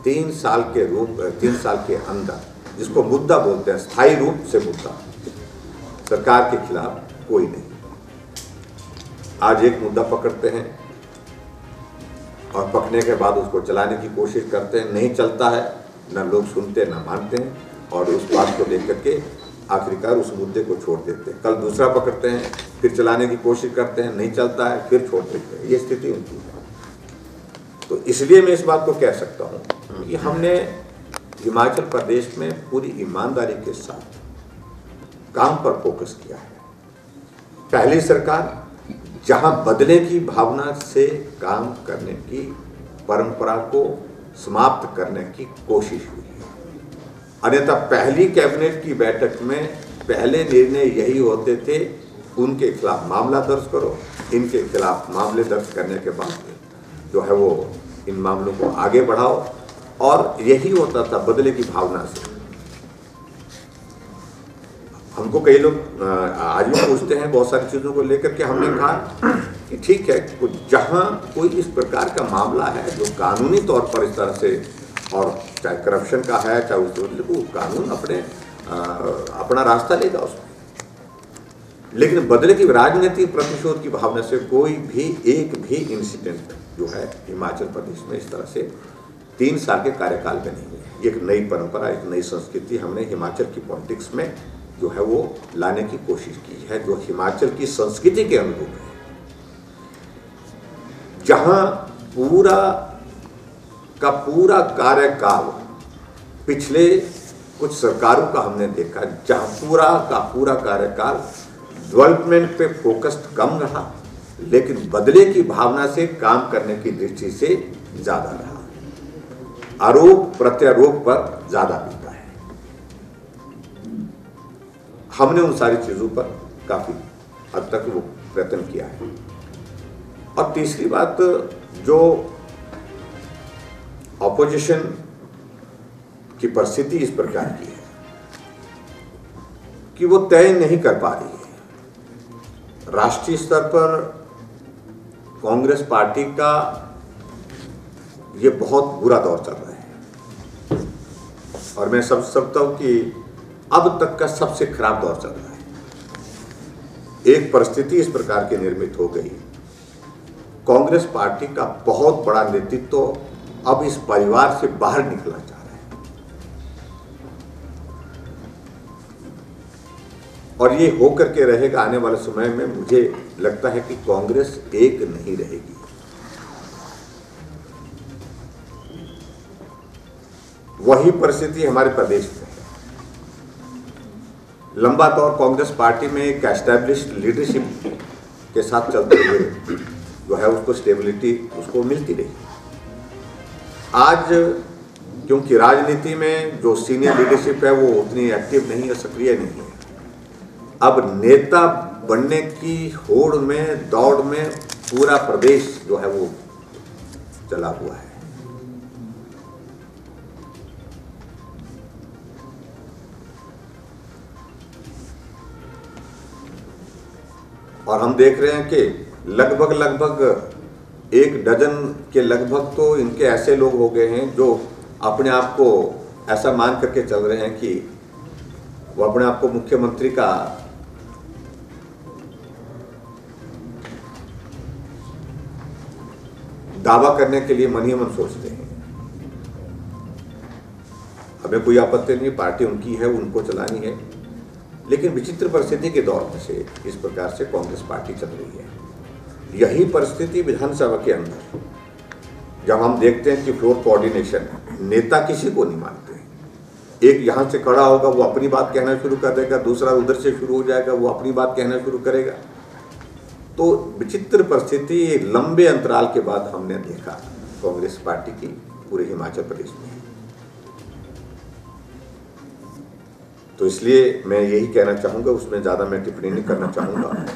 3 साल के अंदर, जिसको मुद्दा बोलते हैं, स्थायी रूप से मुद्दा सरकार के खिलाफ कोई नहीं। आज एक मुद्दा पकड़ते हैं और पकड़ने के बाद उसको चलाने की कोशिश करते हैं, नहीं चलता है, ना लोग सुनते ना मानते हैं, और उस बात को लेकर के आखिरकार उस मुद्दे को छोड़ देते हैं। कल दूसरा पकड़ते हैं, फिर चलाने की कोशिश करते हैं, नहीं चलता है, फिर छोड़ देते हैं। ये स्थिति उनकी है। तो इसलिए मैं इस बात को कह सकता हूँ कि हमने हिमाचल प्रदेश में पूरी ईमानदारी के साथ काम पर फोकस किया है। पहली सरकार जहां बदले की भावना से काम करने की परंपरा को समाप्त करने की कोशिश हुई है। अन्यथा पहली कैबिनेट की बैठक में पहले निर्णय यही होते थे, उनके खिलाफ मामला दर्ज करो, इनके खिलाफ मामले दर्ज करने के बाद जो है वो इन मामलों को आगे बढ़ाओ, और यही होता था बदले की भावना से। हमको कई लोग आज भी पूछते हैं बहुत सारी चीज़ों को लेकर के। हमने कहा कि ठीक है, जहाँ कोई इस प्रकार का मामला है जो कानूनी तौर पर इस तरह से, और चाहे करप्शन का है चाहे उस, कानून अपना रास्ता लेगा उसमें। लेकिन बदले की राजनीतिक प्रतिशोध की भावना से कोई भी एक भी इंसिडेंट जो है हिमाचल प्रदेश में इस तरह से 3 साल के कार्यकाल में नहीं है। एक नई परंपरा, एक नई संस्कृति हमने हिमाचल की पॉलिटिक्स में जो है वो लाने की कोशिश की है, जो हिमाचल की संस्कृति के अनुरूप है, जहां पूरा का पूरा कार्यकाल पिछले कुछ सरकारों का हमने देखा, जहां पूरा का पूरा कार्यकाल डेवलपमेंट पे फोकस्ड कम रहा, लेकिन बदले की भावना से काम करने की दृष्टि से ज्यादा रहा, आरोप प्रत्यारोप पर ज्यादा बीता है। हमने उन सारी चीजों पर काफी हद तक वो प्रयत्न किया है। और तीसरी बात, जो ऑपोजिशन की परिस्थिति इस प्रकार की है कि वो तय नहीं कर पा रही है। राष्ट्रीय स्तर पर कांग्रेस पार्टी का ये बहुत बुरा दौर चल रहा है और मैं समझता हूं कि अब तक का सबसे खराब दौर चल रहा है। एक परिस्थिति इस प्रकार की निर्मित हो गई, कांग्रेस पार्टी का बहुत बड़ा नेतृत्व अब इस परिवार से बाहर निकलना चाह रहा है और ये होकर के रहेगा आने वाले समय में। मुझे लगता है कि कांग्रेस एक नहीं रहेगी। वही परिस्थिति हमारे प्रदेश में है। लंबा दौर कांग्रेस पार्टी में एक एस्टैब्लिश्ड लीडरशिप के साथ चलते हुए जो है उसको स्टेबिलिटी उसको मिलती रही। आज क्योंकि राजनीति में जो सीनियर लीडरशिप है वो उतनी एक्टिव नहीं है, सक्रिय नहीं है, अब नेता बनने की होड़ में, दौड़ में पूरा प्रदेश जो है वो चला हुआ है। और हम देख रहे हैं कि लगभग 1 डजन के लगभग तो इनके ऐसे लोग हो गए हैं जो अपने आप को ऐसा मान करके चल रहे हैं कि वो अपने आप को मुख्यमंत्री का दावा करने के लिए मन ही मन सोचते हैं। हमें कोई आपत्ति नहीं, पार्टी उनकी है, उनको चलानी है, लेकिन विचित्र परिस्थिति के दौर में से इस प्रकार से कांग्रेस पार्टी चल रही है। यही परिस्थिति विधानसभा के अंदर जब हम देखते हैं कि फ्लोर कोऑर्डिनेशन, नेता किसी को नहीं मानते। एक यहां से खड़ा होगा, वो अपनी बात कहना शुरू कर देगा, दूसरा उधर से शुरू हो जाएगा, वो अपनी बात कहना शुरू करेगा। तो विचित्र परिस्थिति लंबे अंतराल के बाद हमने देखा कांग्रेस पार्टी की पूरे हिमाचल प्रदेश में। तो इसलिए मैं यही कहना चाहूँगा, उसमें ज़्यादा मैं टिप्पणी नहीं करना चाहूँगा।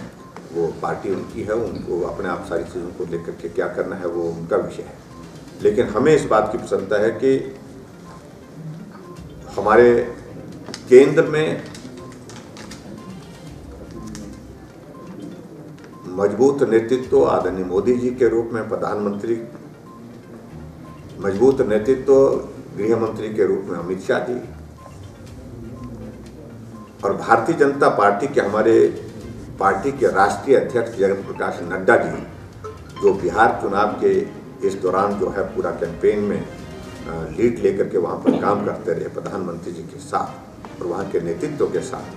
वो पार्टी उनकी है, उनको अपने आप सारी चीज़ों को लेकर के क्या करना है वो उनका विषय है। लेकिन हमें इस बात की प्रसन्नता है कि हमारे केंद्र में मजबूत नेतृत्व आदरणीय मोदी जी के रूप में, प्रधानमंत्री, मजबूत नेतृत्व गृह मंत्री के रूप में अमित शाह जी, और भारतीय जनता पार्टी के हमारे पार्टी के राष्ट्रीय अध्यक्ष जगत प्रकाश नड्डा जी, जो बिहार चुनाव के इस दौरान जो है पूरा कैंपेन में लीड लेकर के वहाँ पर काम करते रहे प्रधानमंत्री जी के साथ और वहाँ के नेतृत्व के साथ,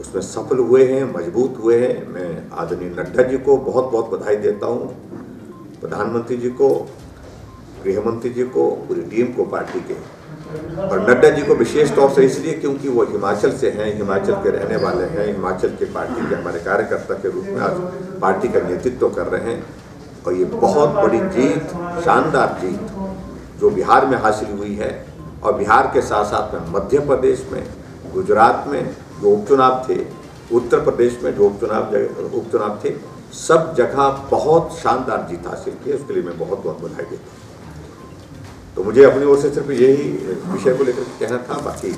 उसमें सफल हुए हैं, मजबूत हुए हैं। मैं आदरणीय नड्डा जी को बहुत बहुत बधाई देता हूँ, प्रधानमंत्री जी को, गृह मंत्री जी को, पूरी टीम को पार्टी के, और नड्डा जी को विशेष तौर से इसलिए क्योंकि वो हिमाचल से हैं, हिमाचल के रहने वाले हैं, हिमाचल के पार्टी के हमारे कार्यकर्ता के रूप में आज पार्टी का नेतृत्व कर रहे हैं। और ये बहुत बड़ी जीत, शानदार जीत जो बिहार में हासिल हुई है, और बिहार के साथ साथ में मध्य प्रदेश में, गुजरात में जो उपचुनाव थे, उत्तर प्रदेश में जो उपचुनाव थे, सब जगह बहुत शानदार जीत हासिल की है। उसके लिए मैं बहुत बहुत बधाई देता हूँ। तो मुझे अपनी ओर से सिर्फ यही विषय को लेकर कहना था, बाकी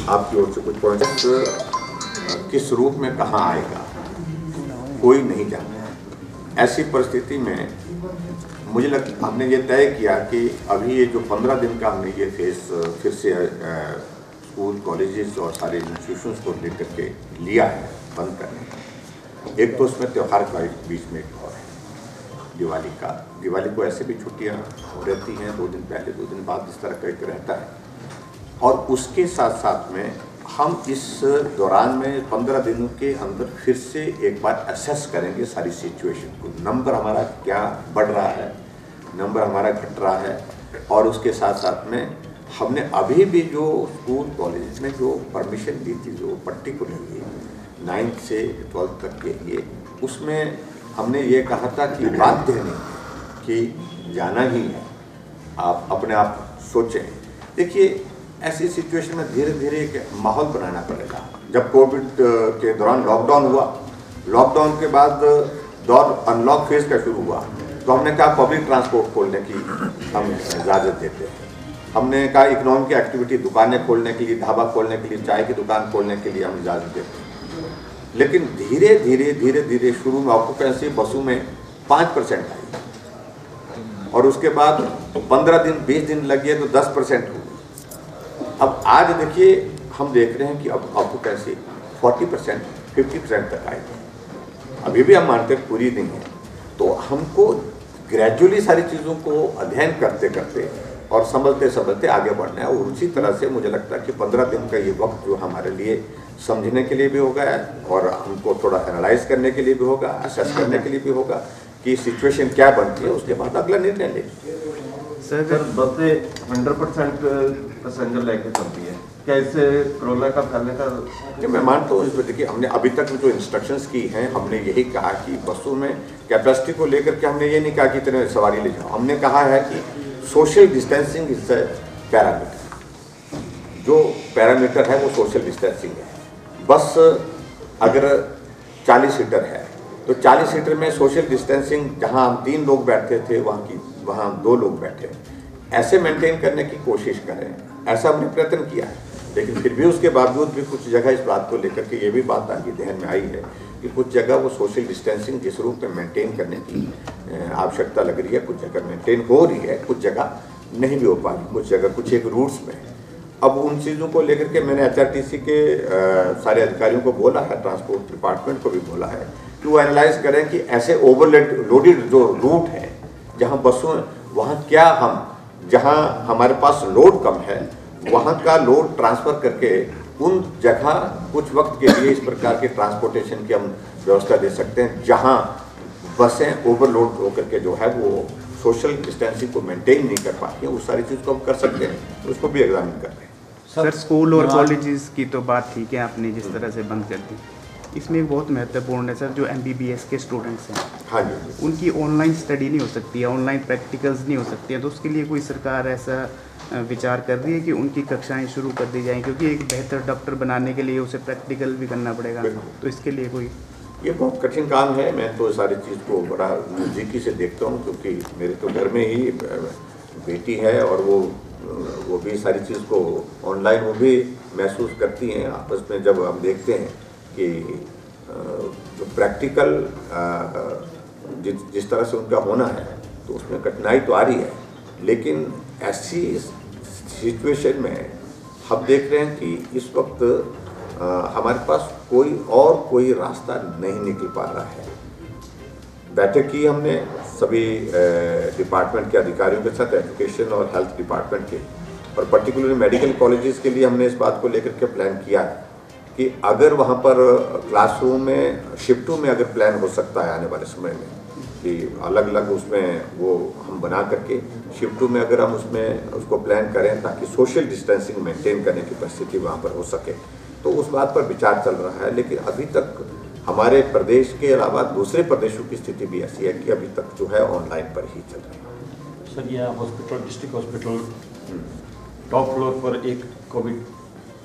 आपकी ओर से कुछ पॉइंट्स किस रूप में कहाँ आएगा कोई नहीं जानता। ऐसी परिस्थिति में मुझे लगता हमने ये तय किया कि अभी ये जो 15 दिन का हमने ये फेस फिर से स्कूल, कॉलेजेस और सारे इंस्टीट्यूशंस को लेकर के लिया है बंद करने, एक तो उसमें त्यौहार का बीच में एक और है दिवाली का। दिवाली को ऐसे भी छुट्टियाँ रहती हैं, 2 दिन पहले 2 दिन बाद, इस तरह का एक रहता है। और उसके साथ साथ में हम इस दौरान में 15 दिनों के अंदर फिर से एक बार असेस करेंगे सारी सिचुएशन को। नंबर हमारा क्या बढ़ रहा है, नंबर हमारा घट रहा है, और उसके साथ साथ में हमने अभी भी जो स्कूल कॉलेज में जो परमिशन दी थी, जो पर्टिकुलरली 9th से 12th तक के लिए, उसमें हमने ये कहा था कि बाध्य नहीं कि जाना ही है, आप अपने आप सोचें। देखिए, ऐसी सिचुएशन में धीरे धीरे एक माहौल बनाना पड़ेगा। जब कोविड के दौरान लॉकडाउन हुआ, लॉकडाउन के बाद दौर अनलॉक फेज का शुरू हुआ, तो हमने कहा पब्लिक ट्रांसपोर्ट खोलने की हम इजाज़त देते हैं। हमने कहा इकोनॉमिक एक्टिविटी, दुकानें खोलने के लिए, ढाबा खोलने के लिए, चाय की दुकान खोलने के लिए हम इजाज़त देते हैं। लेकिन धीरे धीरे शुरू में ऑक्यूपेंसी बसों में 5% आई, और उसके बाद 15 दिन 20 दिन लगे तो 10% हुई। अब आज देखिए, हम देख रहे हैं कि अब ऑक्यूपेंसी 40% 50% तक आई है। अभी भी हम मानते हैं पूरी नहीं है, तो हमको ग्रेजुअली सारी चीज़ों को अध्ययन करते करते और समझते आगे बढ़ना है। और उसी तरह से मुझे लगता है कि 15 दिन का ये वक्त जो हमारे लिए समझने के लिए भी होगा, और हमको थोड़ा एनालाइज करने के लिए भी होगा, असेस करने के लिए भी होगा कि सिचुएशन क्या बनती है, उसके बाद अगला निर्णय लेंगे। सर, बसें 100% पैसेंजर लेके चलती है, क्या इससे कोरोना का फैलने का? मैं मानता हूँ इसमें। देखिए, हमने अभी तक जो इंस्ट्रक्शंस की हैं, हमने यही कहा कि बसों में कैपेसिटी को लेकर के हमने ये नहीं कहा कि इतने सवारी ले जाओ। हमने कहा है कि सोशल डिस्टेंसिंग इज पैरामीटर, जो पैरामीटर है वो सोशल डिस्टेंसिंग है। बस अगर 40 सीटर है तो 40 सीटर में सोशल डिस्टेंसिंग, जहां हम 3 लोग बैठते थे वहाँ 2 लोग बैठे, ऐसे मेंटेन करने की कोशिश करें। ऐसा हमने प्रयत्न किया है, लेकिन फिर भी उसके बावजूद भी कुछ जगह इस बात को लेकर के ये भी बात आगे ध्यान में आई है कि कुछ जगह वो सोशल डिस्टेंसिंग जिस रूप में मेंटेन करने की आवश्यकता लग रही है, कुछ जगह मेंटेन हो रही है, कुछ जगह नहीं भी हो पा रही, कुछ जगह कुछ एक रूट्स में। अब उन चीज़ों को लेकर के मैंने HRTC के सारे अधिकारियों को बोला है, ट्रांसपोर्ट डिपार्टमेंट को भी बोला है कि वो एनालाइज करें कि ऐसे लोडेड जो रूट है जहाँ बसों, वहाँ क्या हम, जहाँ हमारे पास लोड कम है वहाँ का लोड ट्रांसफ़र करके उन जगह कुछ वक्त के लिए इस प्रकार के ट्रांसपोर्टेशन की हम व्यवस्था दे सकते हैं, जहाँ बसें ओवरलोड होकर के जो है वो सोशल डिस्टेंसिंग को मेंटेन नहीं कर पाती हैं। उस सारी चीज़ को हम कर सकते हैं, तो उसको भी एग्जामिन कर रहे हैं। सर, स्कूल और कॉलेजेस की तो बात ठीक है, आपने जिस तरह से बंद कर दी, इसमें एक बहुत महत्वपूर्ण है सर, जो MBBS के स्टूडेंट्स हैं, हाँ जी, उनकी ऑनलाइन स्टडी नहीं हो सकती है, ऑनलाइन प्रैक्टिकल्स नहीं हो सकती हैं, तो उसके लिए कोई सरकार ऐसा विचार कर रही है कि उनकी कक्षाएं शुरू कर दी जाएं, क्योंकि एक बेहतर डॉक्टर बनाने के लिए उसे प्रैक्टिकल भी करना पड़ेगा, तो इसके लिए कोई? ये बहुत कठिन काम है। मैं तो सारी चीज़ को बड़ा नज़दीकी से देखता हूँ, क्योंकि मेरे तो घर में ही बेटी है और वो भी सारी चीज़ को ऑनलाइन वो भी महसूस करती हैं। आपस में जब हम देखते हैं कि जो प्रैक्टिकल जिस तरह से उनका होना है, तो उसमें कठिनाई तो आ रही है, लेकिन ऐसी सिचुएशन में हम देख रहे हैं कि इस वक्त हमारे पास कोई रास्ता नहीं निकल पा रहा है। बैठक की हमने सभी डिपार्टमेंट के अधिकारियों के साथ, एजुकेशन और हेल्थ डिपार्टमेंट के, और पर्टिकुलरली मेडिकल कॉलेजेस के लिए हमने इस बात को लेकर के प्लान किया है कि अगर वहाँ पर क्लासरूम में शिफ्टों में अगर प्लान हो सकता है आने वाले समय में, कि अलग अलग उसमें वो हम बना करके शिफ्टों में अगर हम उसमें उसको प्लान करें ताकि सोशल डिस्टेंसिंग मेंटेन करने की परिस्थिति वहाँ पर हो सके, तो उस बात पर विचार चल रहा है। लेकिन अभी तक हमारे प्रदेश के अलावा दूसरे प्रदेशों की स्थिति भी ऐसी है कि अभी तक जो है ऑनलाइन पर ही चल रही है। सर, यह hospital, district hospital top floor पर एक कोविड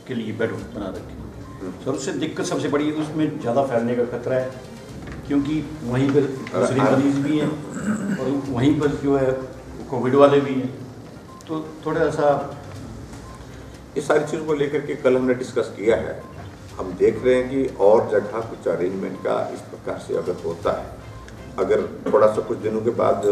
के लिए बेड बना रखे हैं सर, उससे दिक्कत सबसे बड़ी है, उसमें ज़्यादा फैलने का खतरा है, क्योंकि वहीं पर दूसरे मरीज भी हैं और वहीं पर जो है कोविड वाले भी हैं, तो थोड़ा सा ये सारी चीज़ को लेकर के कल हमने डिस्कस किया है। हम देख रहे हैं कि और जगह कुछ अरेंजमेंट का इस प्रकार से अगर होता है, अगर थोड़ा सा कुछ दिनों के बाद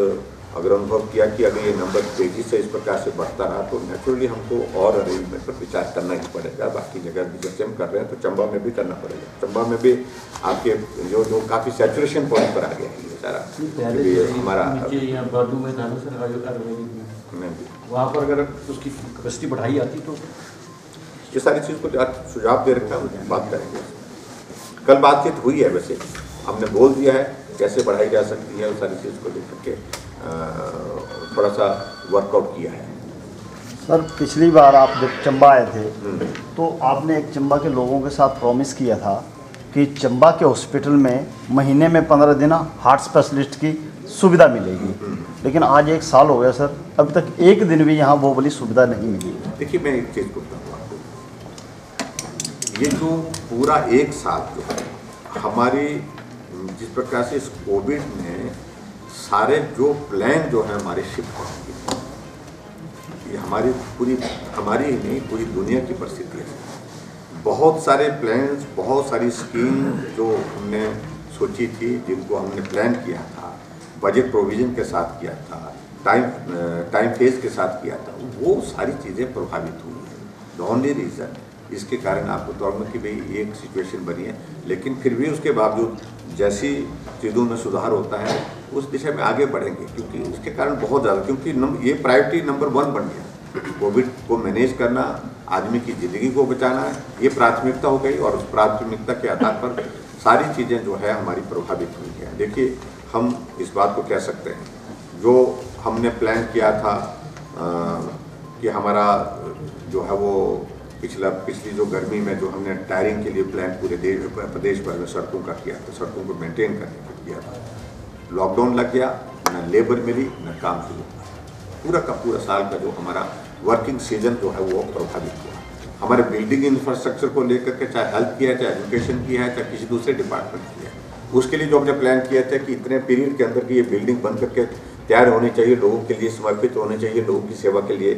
अगर अनुभव किया कि अगर ये नंबर तेजी से इस प्रकार से बढ़ता रहा तो नेचुरली हमको और अरेंजमेंट पर विचार करना ही पड़ेगा। बाकी जगह भी जैसे हम कर रहे हैं तो चंबा में भी करना पड़ेगा। चंबा में भी आपके जो काफ़ी सैचुरेशन पॉइंट पर आ गया है ये सारा हमारा बादू में था सर वहाँ पर अगर उसकी कैपेसिटी बढ़ाई आती तो ये सारी चीज़ को सुझाव दे रखा है, बात करेंगे। कल बातचीत हुई है, वैसे हमने बोल दिया है कैसे बढ़ाई जा सकती है, उस सारी चीज़ को लेकर के थोड़ा सा वर्कआउट किया है। सर पिछली बार आप जब चंबा आए थे तो आपने एक चंबा के लोगों के साथ प्रॉमिस किया था कि चंबा के हॉस्पिटल में महीने में 15 दिन हार्ट स्पेशलिस्ट की सुविधा मिलेगी, लेकिन आज 1 साल हो गया सर, अभी तक एक दिन भी यहाँ वो वाली सुविधा नहीं मिली। देखिए मैं एक चीज़ को बताऊँ आपको, ये जो पूरा 1 साल जो है हमारी जिस प्रकार से इस कोविड में सारे जो प्लान जो है हमारे शिफ्ट हो गए, ये हमारी ही नहीं पूरी दुनिया की परिस्थिति है। बहुत सारे प्लान्स, बहुत सारी स्कीम जो हमने सोची थी, जिनको हमने प्लान किया था, बजट प्रोविज़न के साथ किया था, टाइम फेज के साथ किया था, वो सारी चीज़ें प्रभावित हुई है। द ओनली रीज़न इसके कारण आपको तौर में कि भाई एक सिचुएशन बनी है, लेकिन फिर भी उसके बावजूद जैसी चीज़ों में सुधार होता है उस दिशा में आगे बढ़ेंगे, क्योंकि उसके कारण बहुत ज़्यादा, क्योंकि ये प्रायोरिटी नंबर 1 बन गया। कोविड को मैनेज करना, आदमी की ज़िंदगी को बचाना है, ये प्राथमिकता हो गई और उस प्राथमिकता के आधार पर सारी चीज़ें जो है हमारी प्रभावित हुई है। देखिए हम इस बात को कह सकते हैं, जो हमने प्लान किया था कि हमारा जो है वो पिछली जो गर्मी में जो हमने टायरिंग के लिए प्लान पूरे प्रदेश भर में सड़कों का किया था, सड़कों को मेंटेन करने का किया था, लॉकडाउन लग गया, न लेबर मिली न काम शुरू हुआ, पूरा का पूरा साल का जो हमारा वर्किंग सीजन जो है वो प्रभावित हुआ। हमारे बिल्डिंग इंफ्रास्ट्रक्चर को लेकर के चाहे हेल्थ की है, चाहे एजुकेशन की है, चाहे किसी दूसरे डिपार्टमेंट की है, उसके लिए जो हमने प्लान किया था कि इतने पीरियड के अंदर की ये बिल्डिंग बन करके तैयार होनी चाहिए, लोगों के लिए समर्पित होनी चाहिए, लोगों की सेवा के लिए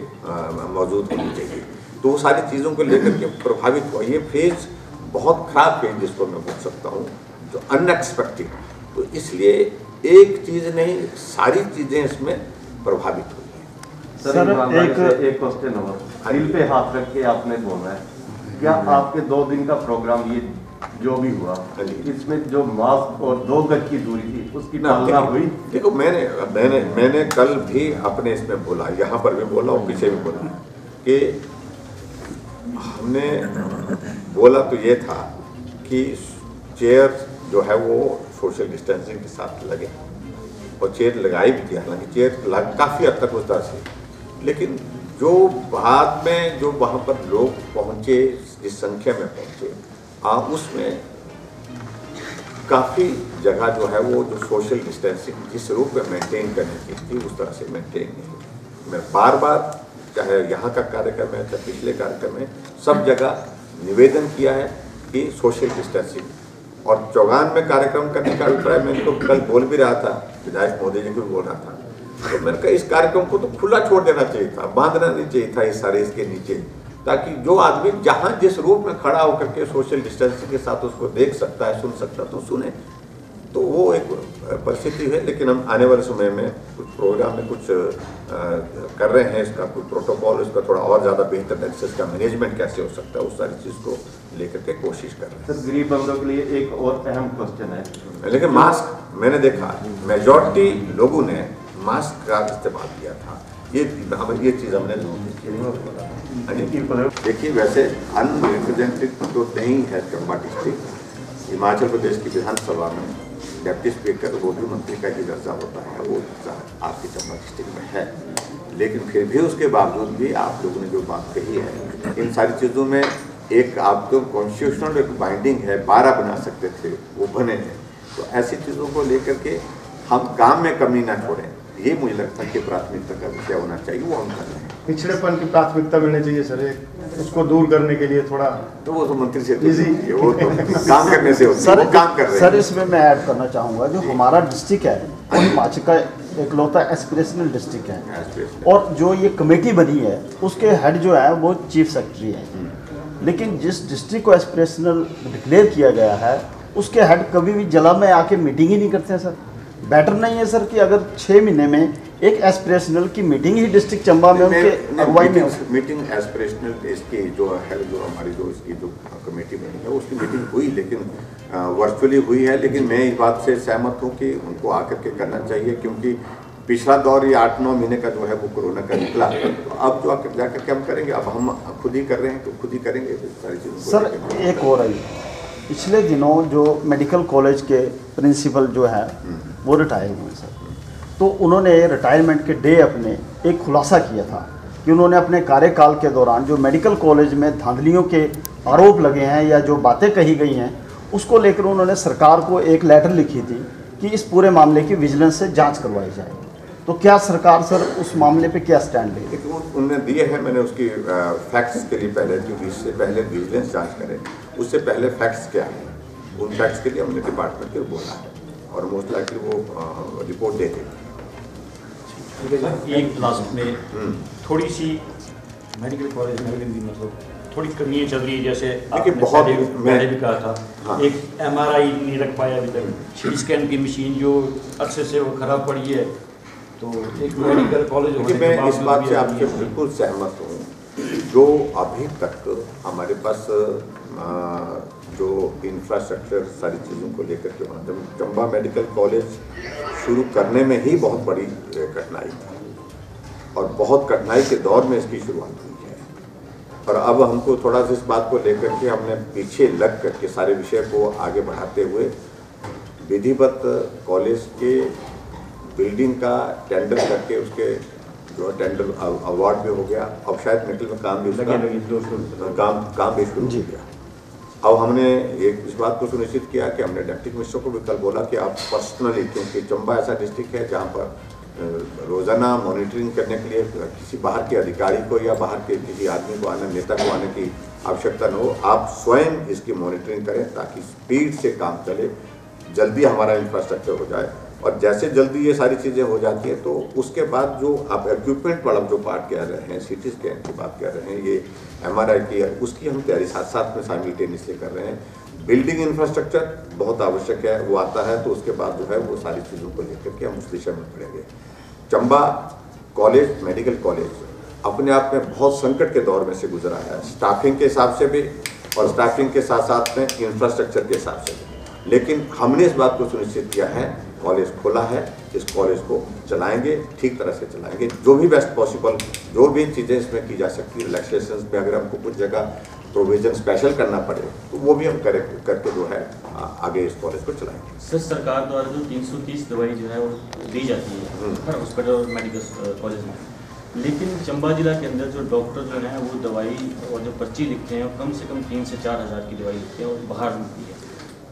मौजूद होनी चाहिए, तो वो सारी चीज़ों को लेकर के प्रभावित हुआ। ये फेज बहुत खराब फेज जिसको मैं बोल सकता हूँ, जो अनएक्सपेक्टेड, तो इसलिए एक चीज़ नहीं सारी चीज़ें इसमें प्रभावित हुई हैं। सर एक क्वेश्चन और, दिल पे हाथ रख के आपने बोला है, क्या आपके 2 दिन का प्रोग्राम ये जो भी हुआ इसमें जो मास्क और 2 गज की दूरी थी उसकी पालना हुई? देखो मैंने कल भी अपने इसमें बोला, यहाँ पर भी बोला और पीछे भी बोला कि हमने बोला तो ये था कि चेयर जो है वो सोशल डिस्टेंसिंग के साथ लगे, और चेयर लगाई भी थी, हालांकि चेयर काफ़ी हद तक उस तरह से, लेकिन जो बाद में जो वहाँ पर लोग पहुँचे, जिस संख्या में पहुँचे, उसमें काफ़ी जगह जो है वो जो सोशल डिस्टेंसिंग जिस रूप में मेंटेन करने की थी उस तरह से मेंटेन नहीं। मैं बार बार चाहे यहाँ का कार्यक्रम है चाहे पिछले कार्यक्रम है, सब जगह निवेदन किया है कि सोशल डिस्टेंसिंग, और चौगान में कार्यक्रम करने का अभिप्राय मैं तो कल बोल भी रहा था, विधायक मोदी जी को भी बोल रहा था, तो मैंने कहा इस कार्यक्रम को तो खुला छोड़ देना चाहिए था, बांधना नहीं चाहिए था इस सारे इसके नीचे, ताकि जो आदमी जहाँ जिस रूप में खड़ा होकर के सोशल डिस्टेंसिंग के साथ उसको देख सकता है, सुन सकता है तो सुने, तो वो एक परिस्थिति है। लेकिन हम आने वाले समय में कुछ प्रोग्राम में कुछ कर रहे हैं, इसका कुछ प्रोटोकॉल, इसका थोड़ा और ज़्यादा बेहतर ढंग से इसका मैनेजमेंट कैसे हो सकता है उस सारी चीज़ को लेकर के कोशिश कर रहे हैं। सर गरीब बंदों के लिए एक और अहम क्वेश्चन है, लेकिन मास्क मैंने देखा मेजॉरिटी लोगों ने मास्क का इस्तेमाल किया था, ये चीज़ हमने देखिए। वैसे अनरिप्रेजेंटेड तो नहीं है चंबा डिस्ट्रिक्ट, हिमाचल प्रदेश की विधानसभा में डिप्टी स्पीकर वो भी मंत्री का ही दर्जा होता है, वो आपकी चंबा डिस्ट्रिक्ट में है, लेकिन फिर भी उसके बावजूद भी आप लोगों ने जो बात कही है, इन सारी चीज़ों में एक आपको कॉन्स्टिट्यूशनल एक बाइंडिंग है, 12 बना सकते थे वो बने हैं, तो ऐसी चीज़ों को लेकर के हम काम में कमी ना छोड़ें, ये मुझे लगता है कि प्राथमिकता का विषय होना चाहिए, वो हम कर रहे हैं। पिछड़ेपन की प्राथमिकता मिलनी चाहिए सर, उसको दूर करने के लिए थोड़ा, तो वो तो मंत्री से वो तो काम करने से होता है, वो काम कर रहे हैं। सर इसमें मैं ऐड करना चाहूँगा, जो हमारा डिस्ट्रिक्ट है वो हिमाचल का एकलौता एस्पिरेशनल डिस्ट्रिक्ट है, और जो ये कमेटी बनी है उसके हेड जो है वो चीफ सेक्रेटरी है, लेकिन जिस डिस्ट्रिक्ट को एस्पिरेशनल डिक्लेयर किया गया है उसके हेड कभी भी जिला में आके मीटिंग ही नहीं करते हैं सर। बेटर नहीं है सर कि अगर 6 महीने में एक एस्पिरेशनल की मीटिंग ही डिस्ट्रिक्ट चंबा में उनके अगुवाई में मीटिंग एस्पिरेशनल इसकी जो है, जो हमारी जो इसकी जो कमेटी बनी है उसकी मीटिंग हुई, लेकिन वर्चुअली हुई है। लेकिन मैं इस बात से सहमत हूँ कि उनको आकर के करना चाहिए, क्योंकि पिछला दौर ये 8-9 महीने का जो है वो कोरोना का निकला। तो अब जो जाकर के हम करेंगे, अब हम खुद ही कर रहे हैं तो खुद ही करेंगे सारी चीज़ों। सर एक और है, पिछले दिनों जो मेडिकल कॉलेज के प्रिंसिपल जो है वो रिटायर हुए सर, तो उन्होंने रिटायरमेंट के डे अपने एक खुलासा किया था कि उन्होंने अपने कार्यकाल के दौरान जो मेडिकल कॉलेज में धांधलियों के आरोप लगे हैं या जो बातें कही गई हैं उसको लेकर उन्होंने सरकार को एक लेटर लिखी थी कि इस पूरे मामले की विजिलेंस से जांच करवाई जाए। तो क्या सरकार सर उस मामले पे क्या स्टैंड लेगी? उन्होंने दिए हैं, मैंने उसकी फैक्ट्स के लिए पहले, क्योंकि इससे पहले विजिलेंस जांच करें उससे पहले फैक्ट्स क्या है, उन फैक्ट्स के लिए हमने डिपार्टमेंट को बोला है और मोस्ट लाइकली वो रिपोर्ट दे देगी। एक लास्ट में थोड़ी सी मेडिकल कॉलेज में मतलब थोड़ी कमियाँ चल रही है, जैसे आपने बहुत मैंने भी कहा था। हाँ। एक MRI नहीं रख पाया अभी तक, CT स्कैन की मशीन जो अरसे से वो खराब पड़ी है, तो एक मेडिकल कॉलेज होने के मैं इस बात से बावजूद आपसे भी बिल्कुल सहमत हूँ। जो अभी तक हमारे पास जो इंफ्रास्ट्रक्चर सारी चीज़ों को लेकर के जब चंबा मेडिकल कॉलेज शुरू करने में ही बहुत बड़ी कठिनाई थी और बहुत कठिनाई के दौर में इसकी शुरुआत हुई है। और अब हमको थोड़ा सा इस बात को लेकर के हमने पीछे लग करके सारे विषय को आगे बढ़ाते हुए विधिवत कॉलेज के बिल्डिंग का टेंडर करके उसके जो टेंडर अवार्ड भी हो गया, अब शायद मेडिकल में काम भी काम भी शुरू हो गया। अब हमने एक इस बात को सुनिश्चित किया कि हमने डिप्टी कमिश्नर को भी कल बोला कि आप पर्सनली, क्योंकि चंबा ऐसा डिस्ट्रिक्ट है जहाँ पर रोज़ाना मॉनिटरिंग करने के लिए किसी बाहर के अधिकारी को या बाहर के किसी आदमी को आने, नेता को आने की आवश्यकता न हो, आप स्वयं इसकी मॉनिटरिंग करें ताकि स्पीड से काम चले, जल्दी हमारा इंफ्रास्ट्रक्चर हो जाए। और जैसे जल्दी ये सारी चीज़ें हो जाती हैं तो उसके बाद जो आप इक्विपमेंट वाला जो पार्ट कह रहे हैं, CT स्कैन की बात कर रहे हैं, ये MRI की है, उसकी हम तैयारी साथ साथ में साइमल्टेनियसली कर रहे हैं। बिल्डिंग इंफ्रास्ट्रक्चर बहुत आवश्यक है, वो आता है तो उसके बाद जो है वो सारी चीज़ों को लेकर के हम उस दिशा में बढ़ेंगे। चंबा कॉलेज मेडिकल कॉलेज अपने आप में बहुत संकट के दौर में से गुजरा है, स्टाफिंग के हिसाब से भी और स्टाफिंग के साथ साथ में इंफ्रास्ट्रक्चर के हिसाब से भी। लेकिन हमने इस बात को सुनिश्चित किया है, कॉलेज खुला है, इस कॉलेज को चलाएंगे, ठीक तरह से चलाएंगे, जो भी बेस्ट पॉसिबल जो भी चीज़ें इसमें की जा सकती है, रिलैक्सेशन में अगर हमको कुछ जगह प्रोविजन स्पेशल करना पड़े तो वो भी हम करके जो है आगे इस कॉलेज को चलाएंगे। सर, सरकार द्वारा जो 330 दवाई जो है वो दी जाती है हर हॉस्पिटल और मेडिकल कॉलेज में, लेकिन चंबा जिला के अंदर जो डॉक्टर जो हैं वो दवाई और जो पर्ची लिखते हैं कम से कम 3 से 4 हज़ार की दवाई लिखते हैं और बाहर मिलती है।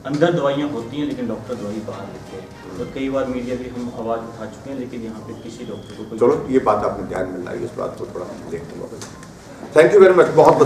अंदर दवाइयाँ होती हैं लेकिन डॉक्टर दवाई बाहर लिखते हैं। तो कई बार मीडिया भी हम आवाज़ उठा चुके हैं, लेकिन यहाँ पे किसी डॉक्टर को चलो ये बात आपने ध्यान में लाई, इस बात को थोड़ा देखते हैं। थैंक यू वेरी मच, बहुत